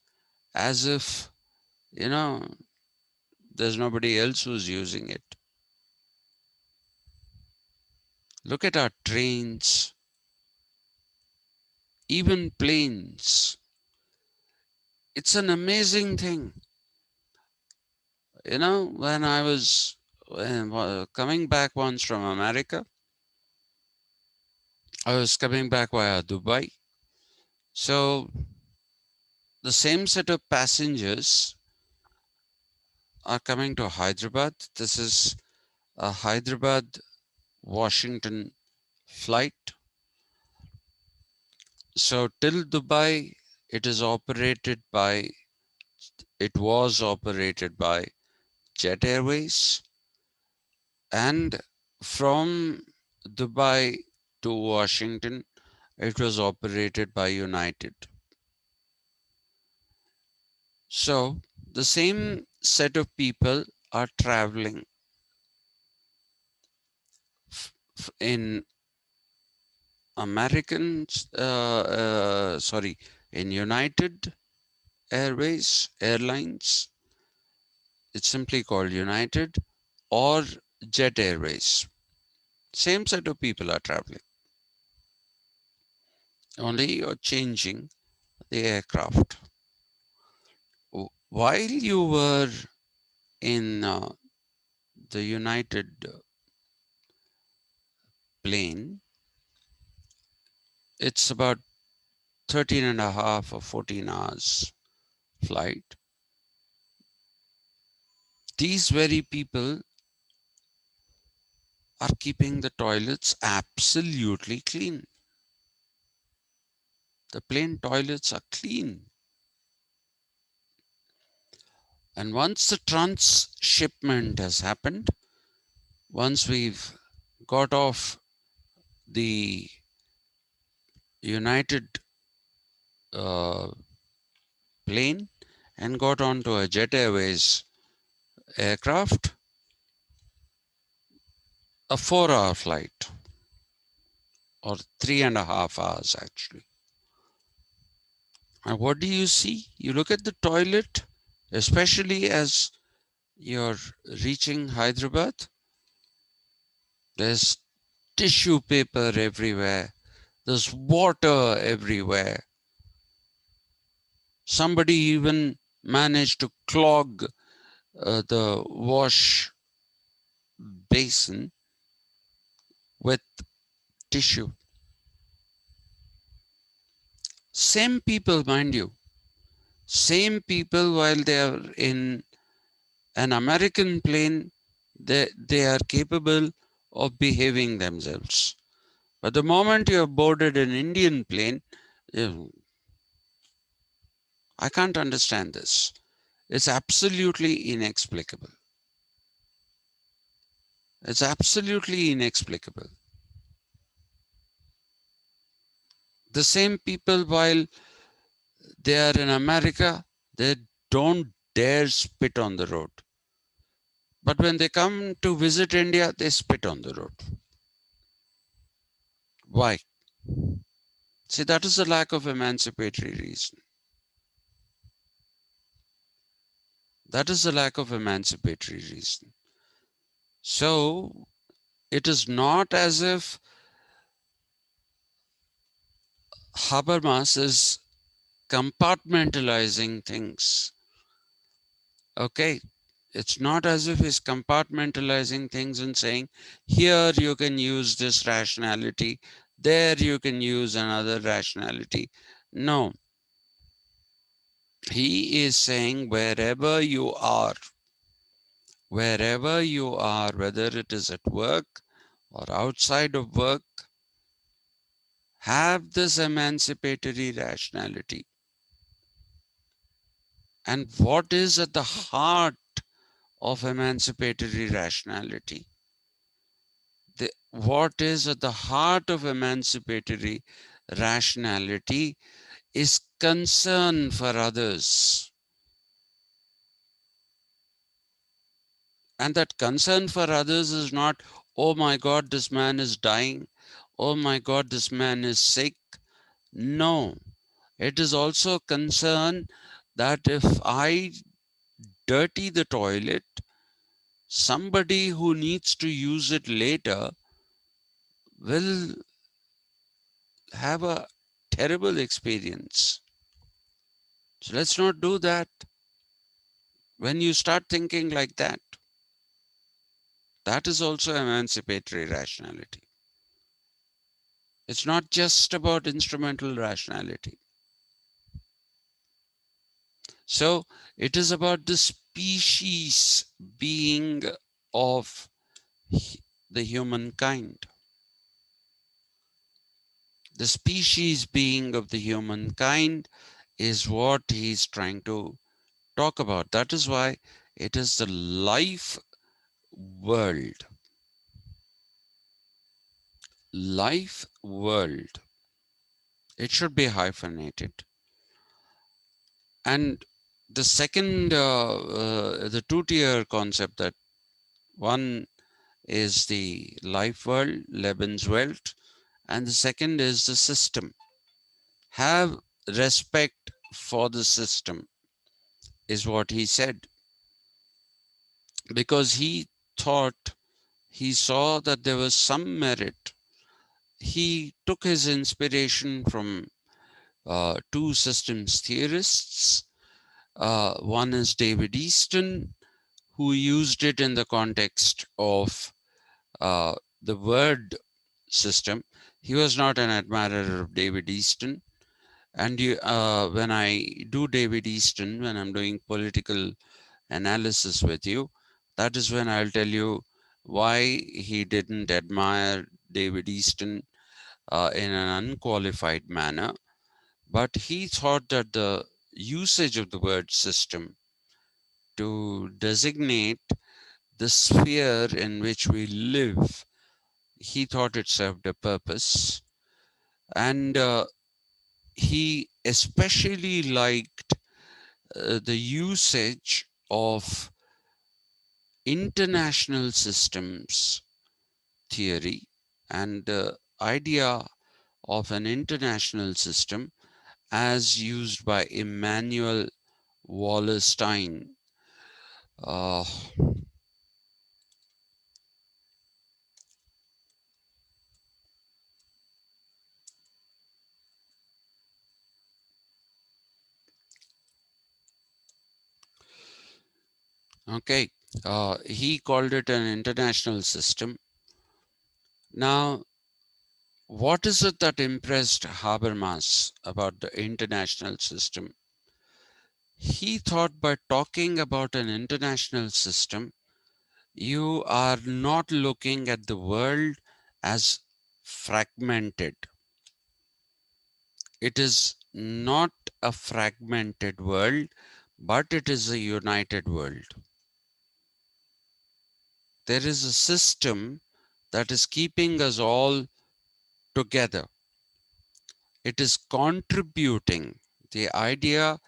S1: as if, you know, there's nobody else who's using it. Look at our trains, even planes. It's an amazing thing. You know, when I was coming back once from America, I was coming back via Dubai. So the same set of passengers are coming to Hyderabad. This is a Hyderabad Washington flight. So till Dubai, it is operated by, it was operated by Jet Airways, and from Dubai to Washington, it was operated by United. So the same set of people are traveling in in United Airlines. It's simply called United, or Jet Airways. Same set of people are traveling. Only you're changing the aircraft. While you were in the United plane, it's about 13 and a half or 14 hours flight. These very people are keeping the toilets absolutely clean. The plane toilets are clean. And once the transshipment has happened, once we've got off the United plane and got onto a Jet Airways aircraft, a 4-hour flight, or 3.5 hours actually. And what do you see? You look at the toilet, especially as you're reaching Hyderabad, there's tissue paper everywhere, there's water everywhere. Somebody even managed to clog the wash basin with tissue. Same people, mind you, same people while they are in an American plane, they are capable of behaving themselves. But the moment you have boarded an Indian plane, I can't understand this. It's absolutely inexplicable. It's absolutely inexplicable. The same people, while they are in America, they don't dare spit on the road. But when they come to visit India, they spit on the road. Why? See, that is the lack of emancipatory reason. That is the lack of emancipatory reason. So it is not as if Habermas is compartmentalizing things. Okay, it's not as if he's compartmentalizing things and saying, here you can use this rationality, there you can use another rationality. No, he is saying wherever you are, whether it is at work or outside of work, have this emancipatory rationality. And what is at the heart of emancipatory rationality? What is at the heart of emancipatory rationality is concern for others. And that concern for others is not, oh my God, this man is dying. Oh my God, this man is sick. No, It is also a concern that if I dirty the toilet, somebody who needs to use it later will have a terrible experience. So let's not do that. When you start thinking like that, that is also emancipatory rationality. It's not just about instrumental rationality. So it is about the species being of the humankind. The species being of the humankind is what he's trying to talk about. That is why it is the life world. Life world. It should be hyphenated. And the second, the two-tier concept, that one is the life world, Lebenswelt, and the second is the system. Have respect for the system, is what he said, because he thought, he saw that there was some merit. He took his inspiration from two systems theorists. One is David Easton, who used it in the context of the word system. He was not an admirer of David Easton. And when I do David Easton, when I'm doing political analysis with you, that is when I'll tell you why he didn't admire David Easton in an unqualified manner. But he thought that the usage of the word system to designate the sphere in which we live, he thought it served a purpose. And he especially liked the usage of international systems theory and the idea of an international system as used by Immanuel Wallerstein. Uh, okay, he called it an international system. Now, what is it that impressed Habermas about the international system? He thought by talking about an international system, you are not looking at the world as fragmented. It is not a fragmented world, but it is a united world. There is a system that is keeping us all together. It is contributing. The idea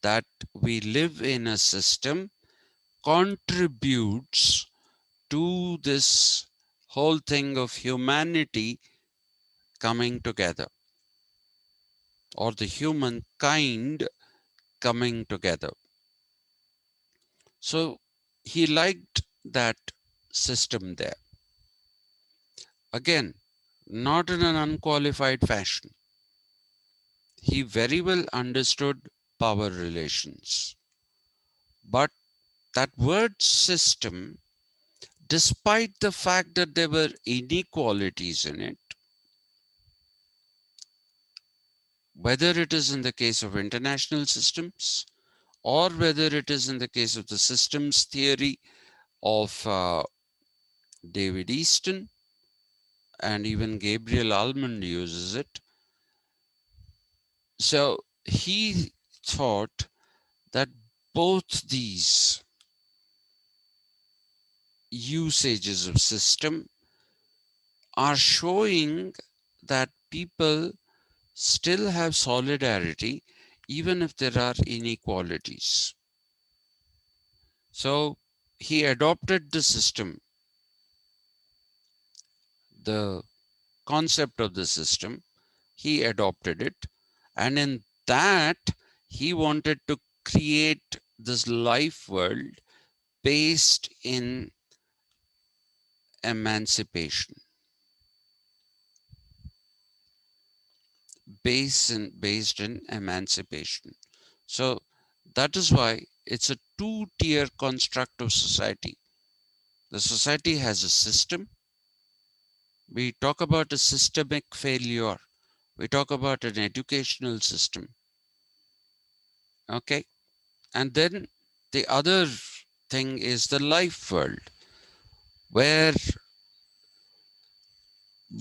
S1: that we live in a system contributes to this whole thing of humanity coming together, or the humankind coming together. So he liked that system there. Again, not in an unqualified fashion. He very well understood power relations. But that word system, despite the fact that there were inequalities in it, whether it is in the case of international systems or whether it is in the case of the systems theory of David Easton, and even Gabriel Almond uses it. So he thought that both these usages of system are showing that people still have solidarity even if there are inequalities. So he adopted the system, the concept of the system, he adopted it, and in that he wanted to create this life world based in emancipation, based in emancipation. So that is why it's a two-tier construct of society. The society has a system. We talk about a systemic failure. We talk about an educational system. Okay. And then the other thing is the life world, where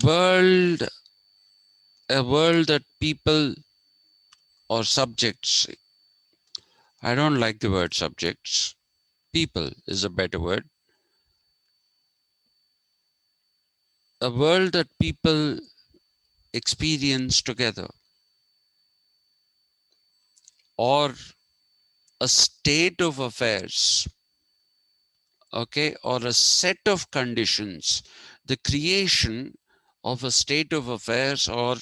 S1: world, a world that people or subjects, I don't like the word subjects, people is a better word, a world that people experience together, or a state of affairs, okay, or a set of conditions, the creation of a state of affairs or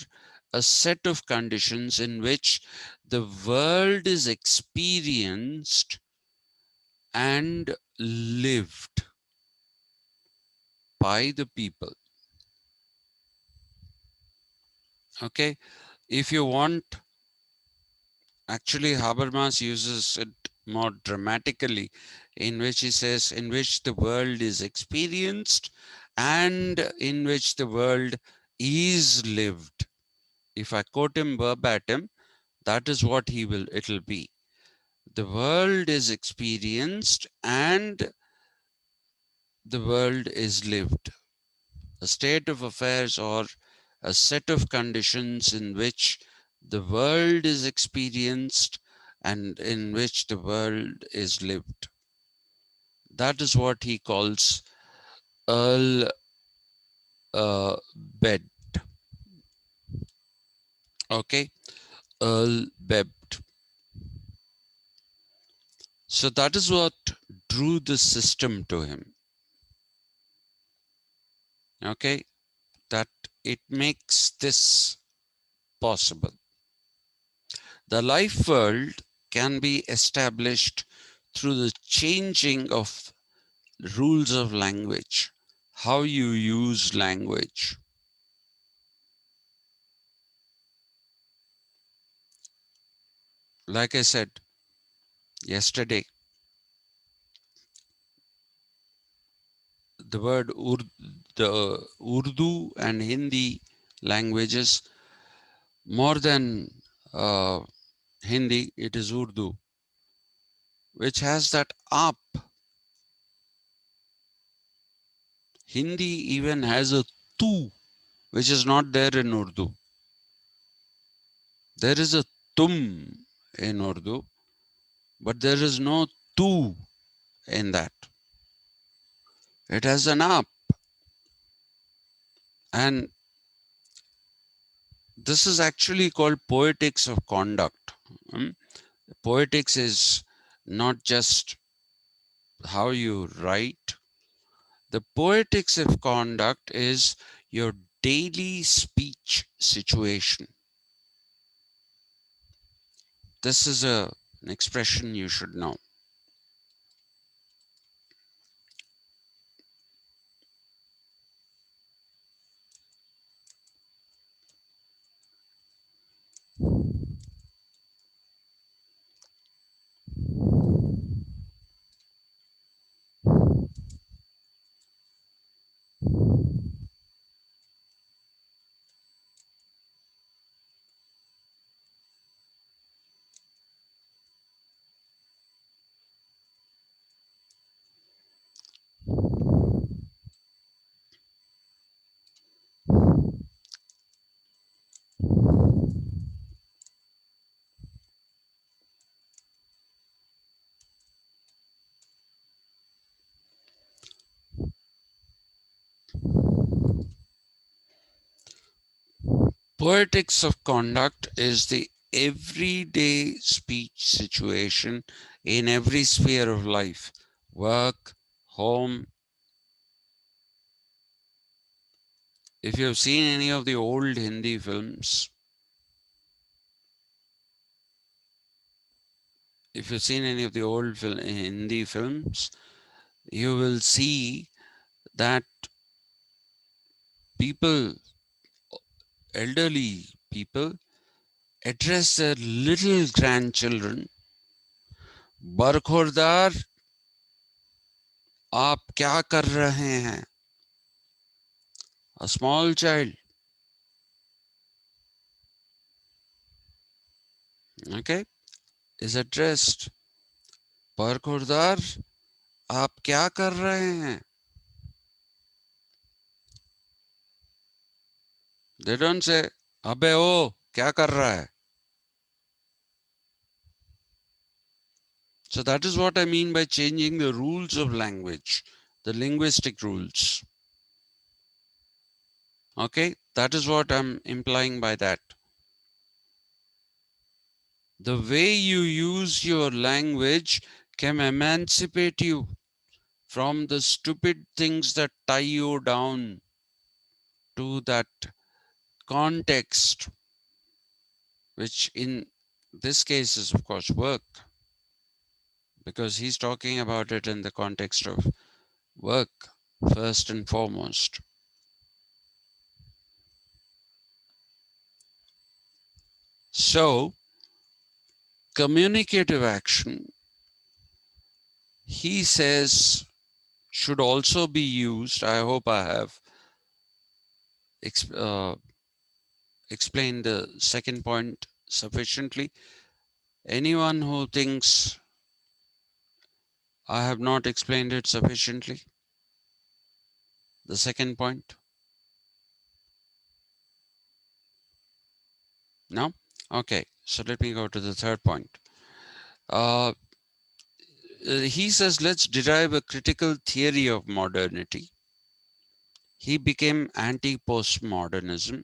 S1: a set of conditions in which the world is experienced and lived by the people. Okay, if you want, actually Habermas uses it more dramatically, in which he says, in which the world is experienced and in which the world is lived. If I quote him verbatim, that is what it'll be. The world is experienced and the world is lived. A state of affairs or a set of conditions in which the world is experienced and in which the world is lived. That is what he calls Earl Bed. Okay, Earl Bed. So that is what drew the system to him. Okay, that it makes this possible. The life world can be established through the changing of rules of language, how you use language. Like I said yesterday, the word the Urdu and Hindi languages, more than Hindi, it is Urdu, which has that up. Hindi even has a tu, which is not there in Urdu. There is a tum in Urdu, but there is no tu in that. It has an up. And this is actually called poetics of conduct. Hmm? Poetics is not just how you write. The poetics of conduct is your daily speech situation. This is an expression you should know. Poetics of conduct is the everyday speech situation in every sphere of life, work, home. If you've seen any of the old Hindi films, if you've seen any of the old Hindi films, you will see that people, elderly people, address their little grandchildren, बरखुरदार आप क्या कर रहे हैं? A small child, okay, is addressed, बरखुरदार आप क्या कर रहे हैं? They don't say, अबे ओ क्या कर रहा है? So that is what I mean by changing the rules of language, the linguistic rules. Okay, that is what I'm implying by that. The way you use your language can emancipate you from the stupid things that tie you down to that context, which in this case is, of course, work, because he's talking about it in the context of work first and foremost. So, communicative action, he says, should also be used. I hope I have explained the second point sufficiently. Anyone who thinks I have not explained it sufficiently? The second point? No? Okay, so let me go to the third point. He says, let's derive a critical theory of modernity. He became anti-postmodernism,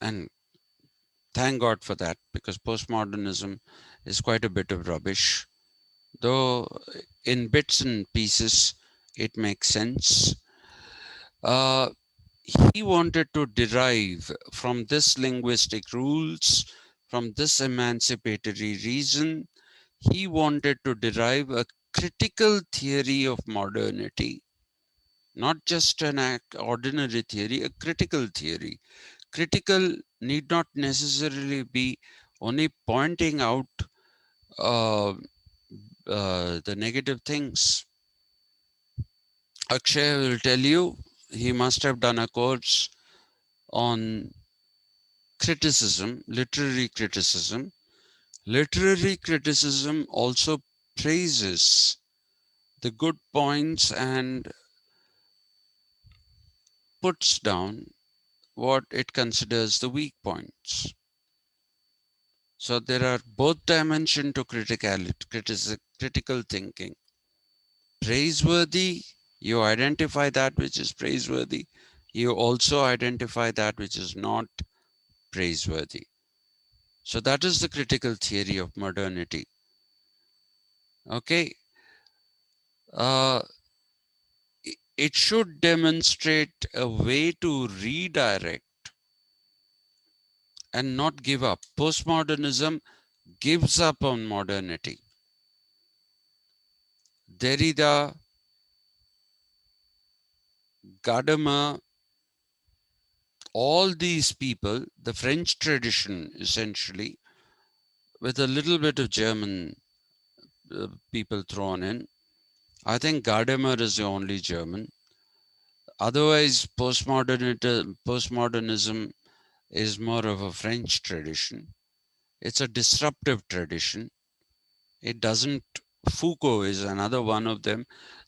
S1: and thank God for that, because postmodernism is quite a bit of rubbish. Though in bits and pieces, it makes sense. He wanted to derive from this linguistic rules, from this emancipatory reason, he wanted to derive a critical theory of modernity, not just an ordinary theory, a critical theory. Critical need not necessarily be only pointing out uh, the negative things. Akshay will tell you he must have done a course on criticism, literary criticism. Literary criticism also praises the good points and puts down what it considers the weak points. So there are both dimensions to critical thinking. Praiseworthy, you identify that which is praiseworthy. You also identify that which is not praiseworthy. So that is the critical theory of modernity. Okay. It should demonstrate a way to redirect and not give up. Postmodernism gives up on modernity. Derrida, Gadamer, all these people, the French tradition essentially, with a little bit of German people thrown in. I think Gadamer is the only German. Otherwise, postmodernism is more of a French tradition. It's a disruptive tradition. It doesn't, Foucault is another one of them,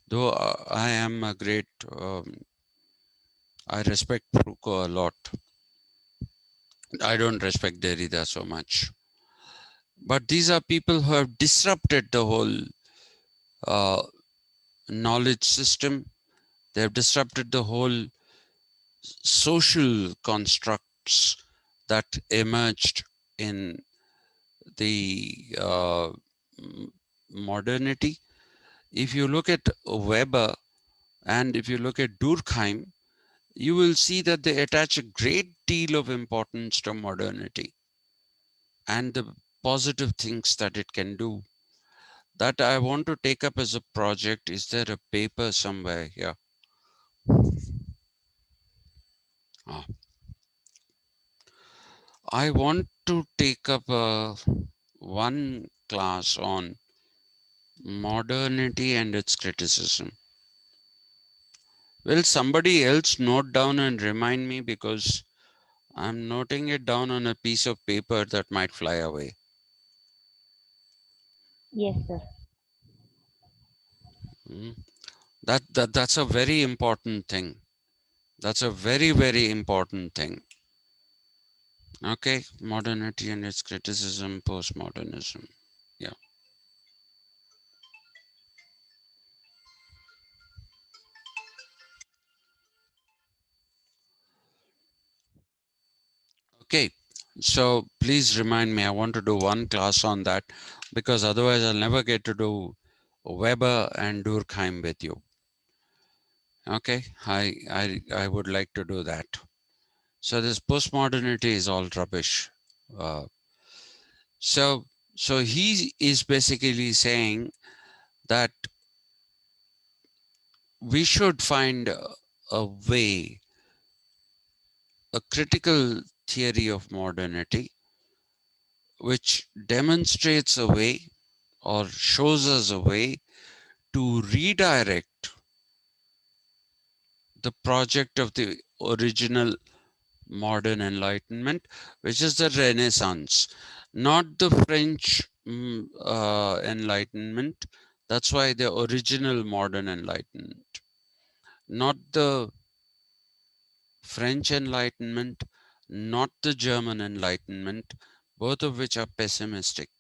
S1: though I am a great, I respect Foucault a lot. I don't respect Derrida so much. But these are people who have disrupted the whole knowledge system. They have disrupted the whole social constructs that emerged in the modernity. If you look at Weber and if you look at Durkheim, you will see that they attach a great deal of importance to modernity. And the positive things that it can do that I want to take up as a project. Is there a paper somewhere here? Ah, I want to take up one class on modernity and its criticism. Will somebody else note down and remind me, because I'm noting it down on a piece of paper that might fly away.
S2: Yes, sir.
S1: Mm. That's a very important thing. That's a very, very important thing. Okay, modernity and its criticism, postmodernism. Yeah. Okay. So please remind me. I want to do one class on that, because otherwise I'll never get to do Weber and Durkheim with you. Okay, I would like to do that. So this postmodernity is all rubbish. Uh, so so he is basically saying that we should find a way, a critical theory of modernity, which demonstrates a way or shows us a way to redirect the project of the original modern enlightenment, which is the Renaissance, not the French enlightenment. That's why the original modern enlightenment, not the French enlightenment, not the German enlightenment, both of which are pessimistic.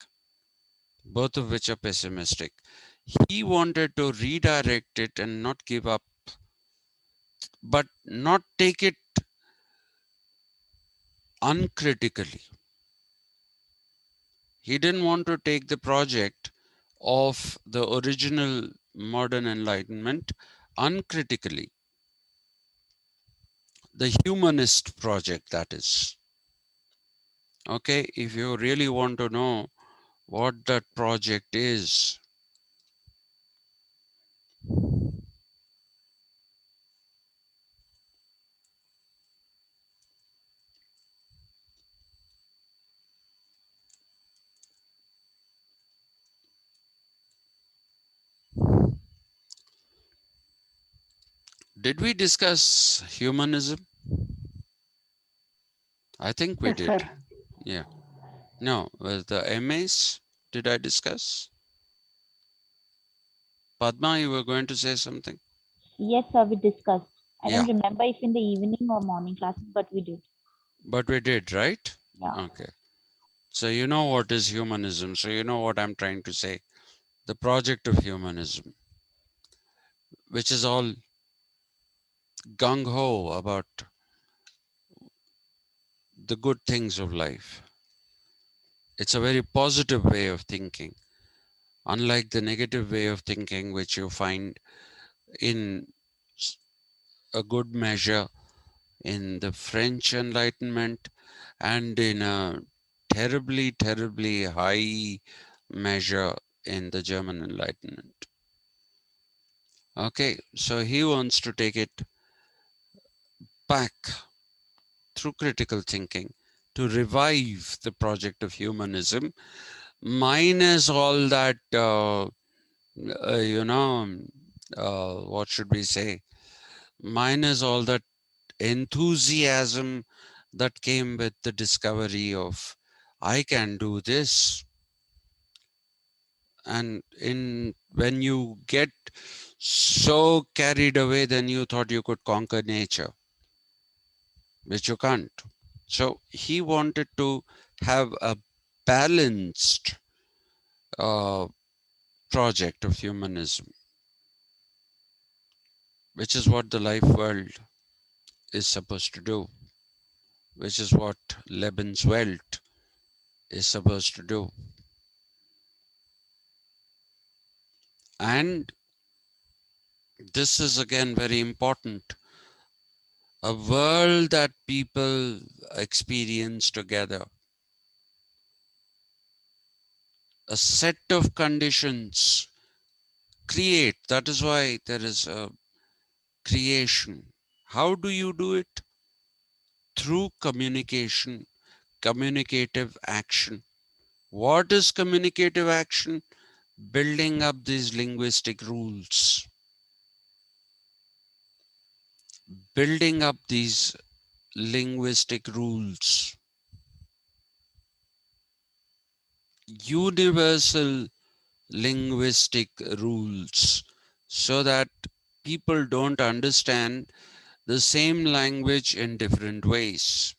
S1: Both of which are pessimistic. He wanted to redirect it and not give up, but not take it uncritically. He didn't want to take the project of the original modern enlightenment uncritically. The humanist project, that is. Okay, if you really want to know what that project is, did we discuss humanism? I think we
S3: Yes,
S1: did.
S3: sir.
S1: Yeah. No, with the MAs, did I discuss? Padma, you were going to say something?
S2: Yes, sir, we discussed. I
S1: Yeah,
S2: don't remember if in the evening or morning classes, but we did.
S1: but we did, right?
S2: Yeah.
S1: Okay. So you know what is humanism. So you know what I'm trying to say. The project of humanism, which is all gung-ho about the good things of life. It's a very positive way of thinking, unlike the negative way of thinking, which you find in a good measure in the French Enlightenment and in a terribly, terribly high measure in the German Enlightenment. Okay, so he wants to take it back through critical thinking to revive the project of humanism, minus all that, what should we say? Minus all that enthusiasm that came with the discovery of, I can do this. And when you get so carried away, then you thought you could conquer nature, which you can't. So he wanted to have a balanced uh, project of humanism, which is what the life world is supposed to do, which is what Lebenswelt is supposed to do. And this is again very important. A world that people experience together. a set of conditions create. That is why there is a creation. How do you do it? Through communication, communicative action. What is communicative action? Building up these linguistic rules, building up these linguistic rules, universal linguistic rules, so that people don't understand the same language in different ways.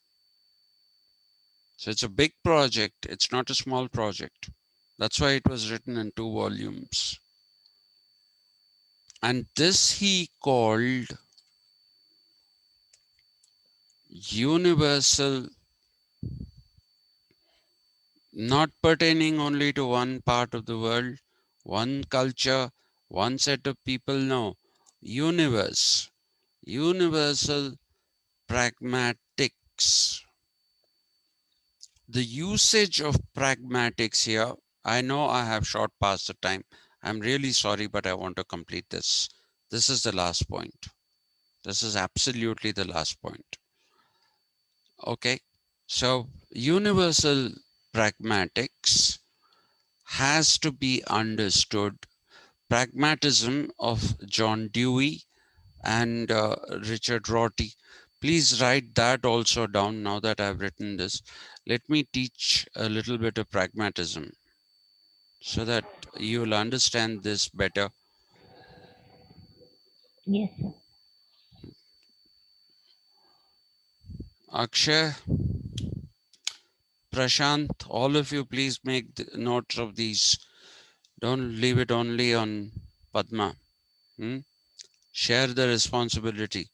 S1: So it's a big project, it's not a small project. That's why it was written in 2 volumes. And this he called universal, not pertaining only to one part of the world, one culture, one set of people. No, universe, universal pragmatics. The usage of pragmatics here, I know I have shot past the time. I'm really sorry, but I want to complete this. This is the last point. This is absolutely the last point. Okay. So universal pragmatics has to be understood. Pragmatism of John Dewey and Richard Rorty. Please write that also down now that I've written this. Let me teach a little bit of pragmatism so that you'll understand this better.
S2: Yes, sir.
S1: Akshay, Prashant, all of you, please make notes of these. Don't leave it only on Padma. Share the responsibility.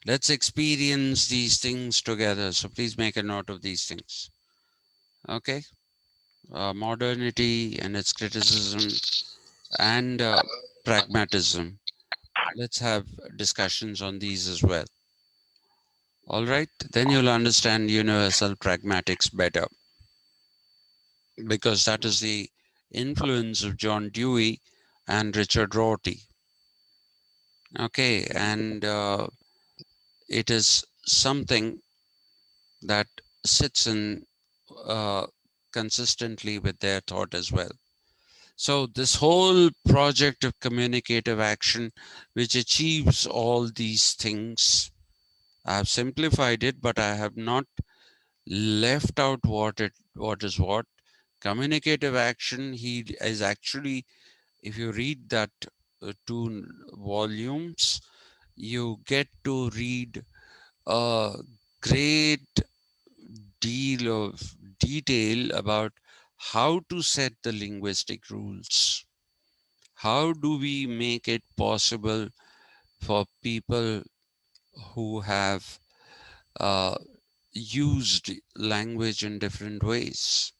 S1: Let's experience these things together. So please make a note of these things. Okay. Modernity and its criticism and pragmatism. Let's have discussions on these as well. All right. Then you'll understand universal pragmatics better, because that is the influence of John Dewey and Richard Rorty. Okay. And it is something that sits in consistently with their thought as well. So this whole project of communicative action, which achieves all these things, I have simplified it, but I have not left out what is what. Communicative action, he is actually, if you read that 2 volumes, you get to read a great deal of detail about how to set the linguistic rules. How do we make it possible for people who have uh, used language in different ways?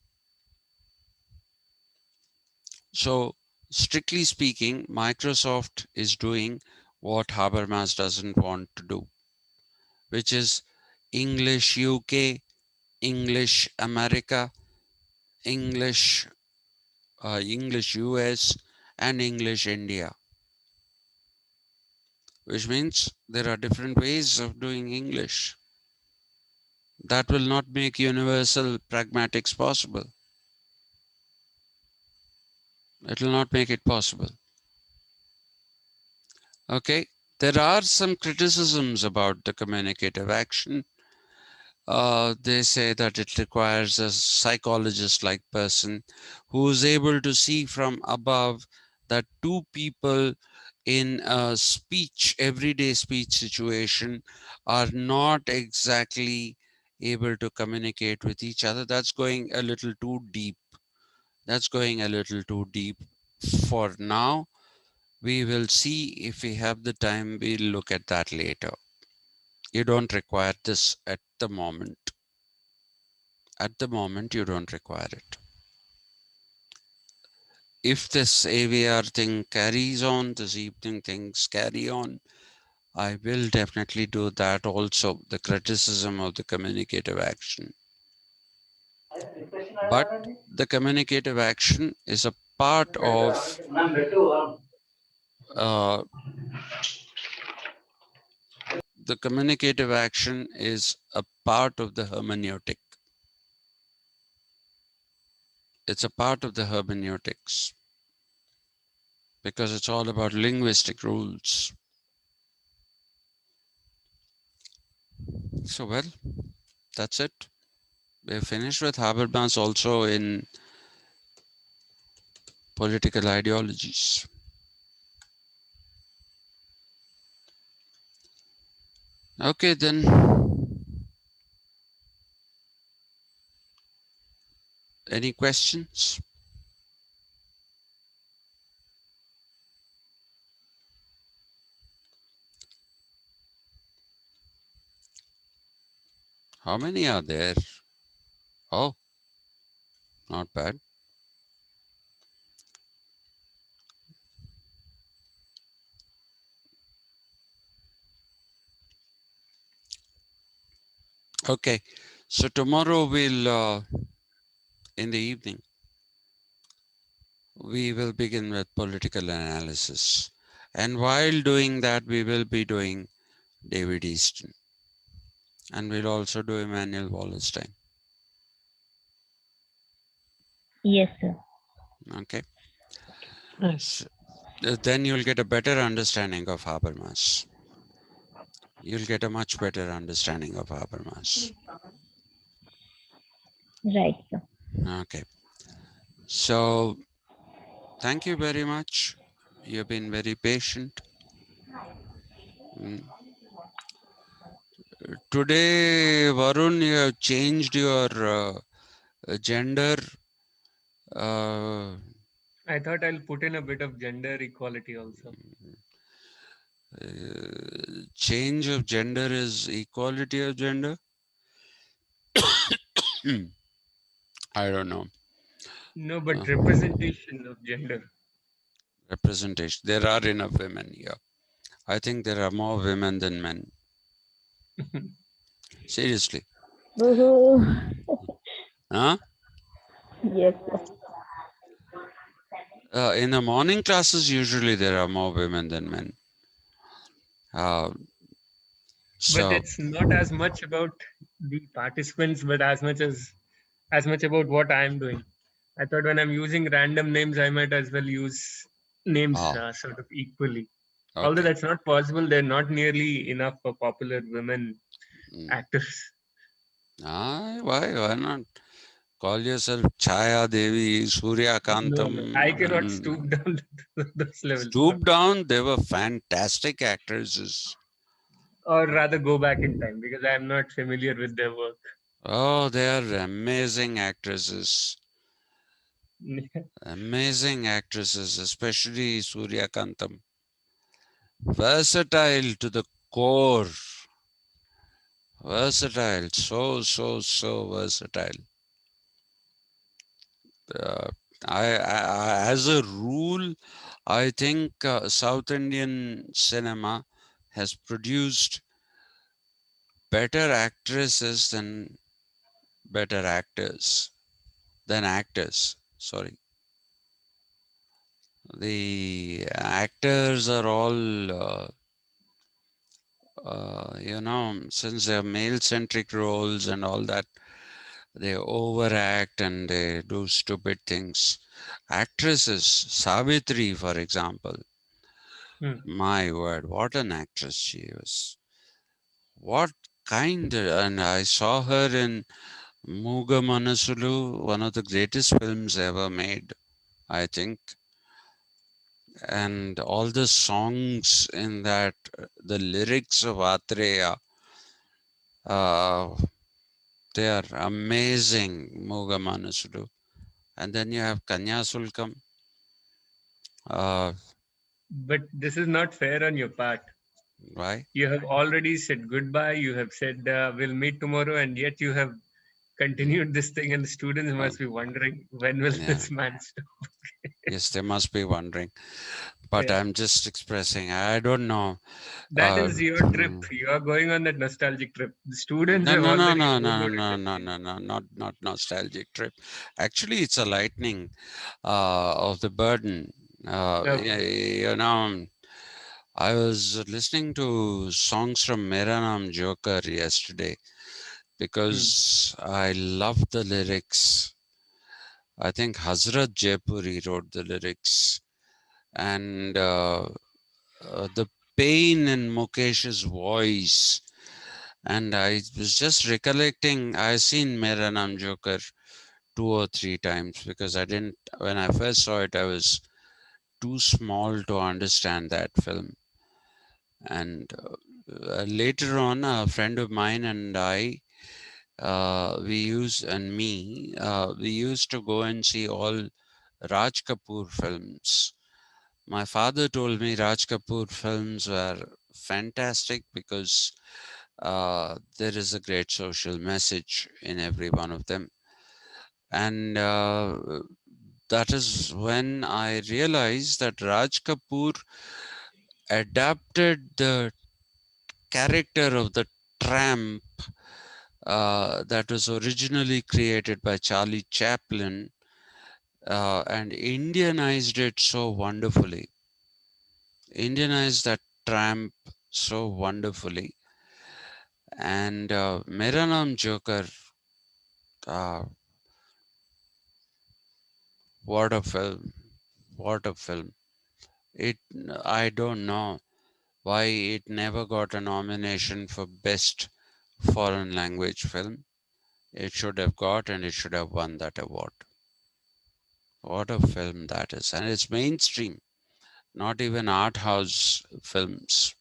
S1: So, strictly speaking, Microsoft is doing what Habermas doesn't want to do, which is English UK, English America, English English US, and English India, which means there are different ways of doing English. That will not make universal pragmatics possible. It will not make it possible. Okay. There are some criticisms about the communicative action. They say that it requires a psychologist-like person who is able to see from above that two people in a speech, everyday speech situation, are not exactly able to communicate with each other. That's going a little too deep. That's going a little too deep for now. We will see if we have the time. We'll look at that later. You don't require this at the moment. At the moment, you don't require it. If this AVR thing carries on, this evening things carry on, I will definitely do that also, the criticism of the communicative action. But the communicative action is a part of uh, the communicative action is a part of the hermeneutic. It's a part of the hermeneutics because it's all about linguistic rules. So, well, that's it. We're finished with Habermas also in political ideologies. Okay, then. Any questions? How many are there? Oh, not bad. Okay, so tomorrow in the evening, we will begin with political analysis. And while doing that, we will be doing David Easton. And we'll also do Emmanuel Wallerstein.
S2: Yes, sir.
S1: Okay.
S4: Yes.
S1: So, then you'll get a better understanding of Habermas. You'll get a much better understanding of Habermas.
S2: Right, sir.
S1: Okay. So, thank you very much. You've been very patient. Mm. Today, Varun, you have changed your gender. Uh,
S5: I thought I'll put in a bit of gender equality also.
S1: change of gender is equality of gender. I don't know.
S5: No, but representation of gender.
S1: Representation. There are enough women here. I think there are more women than men. Seriously.
S2: Woohoo.
S1: Huh?
S2: Yes, sir.
S1: In the morning classes, usually there are more women than men.
S5: But
S1: So,
S5: it's not as much about the participants, but as much about what I'm doing. I thought when I'm using random names, I might as well use names sort of equally. Although
S1: okay.
S5: that's not possible, they're not nearly enough for popular women actors.
S1: Why not? Call yourself Chaya Devi, Surya
S5: No, I
S1: Kantam,
S5: cannot
S1: and
S5: stoop down to those levels. No.
S1: stoop down. They were fantastic actresses.
S5: Or rather, go back in time because I'm not familiar with their work.
S1: Oh, they are amazing actresses. Amazing actresses, especially Surya Kantam. Versatile to the core. Versatile. So versatile. Uh, as a rule, I think South Indian cinema has produced better actresses than better actors, than actors. Sorry. The actors are all, since they're male centric roles and all that, they overact and they do stupid things. Actresses, Savitri, for example, my word, what an actress she was. What and I saw her in Muga Manasulu, one of the greatest films ever made, I think. And all the songs in that, the lyrics of Atreya, uh, they are amazing, Muga Manasulu. And then you have Kanya Sulkam.
S5: But this is not fair on your part.
S1: Why?
S5: You have already said goodbye. You have said we'll meet tomorrow, and yet you have continued this thing, and the students must be wondering when will
S1: Yeah.
S5: this man stop?
S1: Yes, they must be wondering. But
S5: Yeah.
S1: I'm just expressing, I don't know.
S5: That is your trip.
S1: Hmm.
S5: You are going on that nostalgic trip. The students
S1: No,
S5: have
S1: no, no,
S5: already
S1: no, no,
S5: overloaded
S1: no,
S5: that
S1: no,
S5: thing.
S1: no, no, not nostalgic trip. Actually, it's a lightening of the burden.
S5: Okay.
S1: You know, I was listening to songs from Mera Naam Joker yesterday because I love the lyrics. I think Hazrat Jaipuri wrote the lyrics, and the pain in Mukesh's voice. And I was just recollecting, I seen Mera Naam Joker 2 or 3 times because I didn't, when I first saw it, I was too small to understand that film. And later on, a friend of mine and I, we used to go and see all Raj Kapoor films. My father told me Raj Kapoor films were fantastic because there is a great social message in every one of them. And that is when I realized that Raj Kapoor adapted the character of the tramp that was originally created by Charlie Chaplin and Indianized it so wonderfully. Indianized that tramp so wonderfully. And Mera Naam Joker, uh, what a film! What a film! It, I don't know why it never got a nomination for Best Foreign Language Film. It should have got, and it should have won that award. What a film that is. And it's mainstream, not even art house films.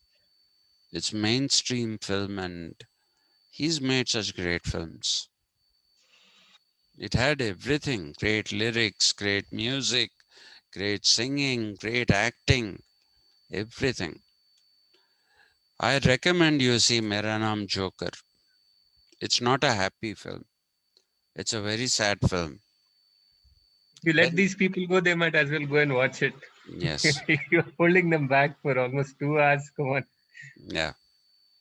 S1: It's mainstream film, and he's made such great films. It had everything: great lyrics, great music, great singing, great acting, everything. I recommend you see Mera Naam Joker. It's not a happy film. It's a very sad film.
S5: If you let
S1: Very,
S5: these people go, they might as well go and watch it.
S1: yes.
S5: You're holding them back for almost 2 hours. Come on.
S1: Yeah.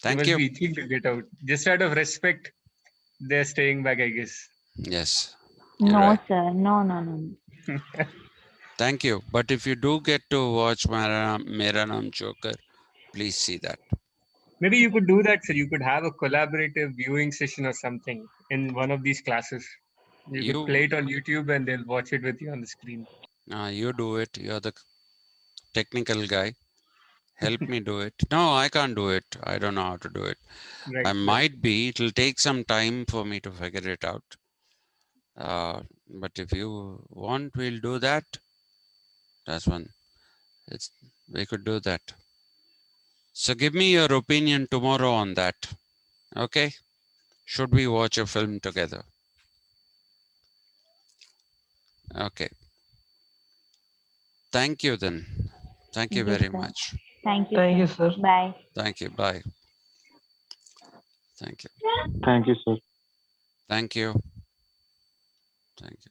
S5: They
S1: Thank
S5: must
S1: you.
S5: be itching to get out. Just out of respect, they're staying back, I guess.
S1: Yes. You're
S2: No,
S1: right.
S2: sir. No, no, no.
S1: Thank you. But if you do get to watch Mera Naam Joker, please see that.
S5: Maybe you could do that, so you could have a collaborative viewing session or something in one of these classes. You could play
S1: You,
S5: it on YouTube and they'll watch it with you on the screen.
S1: you do it. You're the technical guy. Help me do it. No, I can't do it. I don't know how to do it. I
S5: Right, right.
S1: might be. It'll take some time for me to figure it out. But if you want, we'll do that. That's one. It's, we could do that. So give me your opinion tomorrow on that. Okay? Should we watch a film together? Okay. Thank you then. Thank you
S2: Thank you,
S1: very
S2: sir.
S1: much.
S2: Thank you,
S4: Thank you,
S2: sir.
S4: sir.
S2: Bye.
S1: Thank you. Bye. Thank you.
S6: Thank you, sir.
S1: Thank you. Thank you.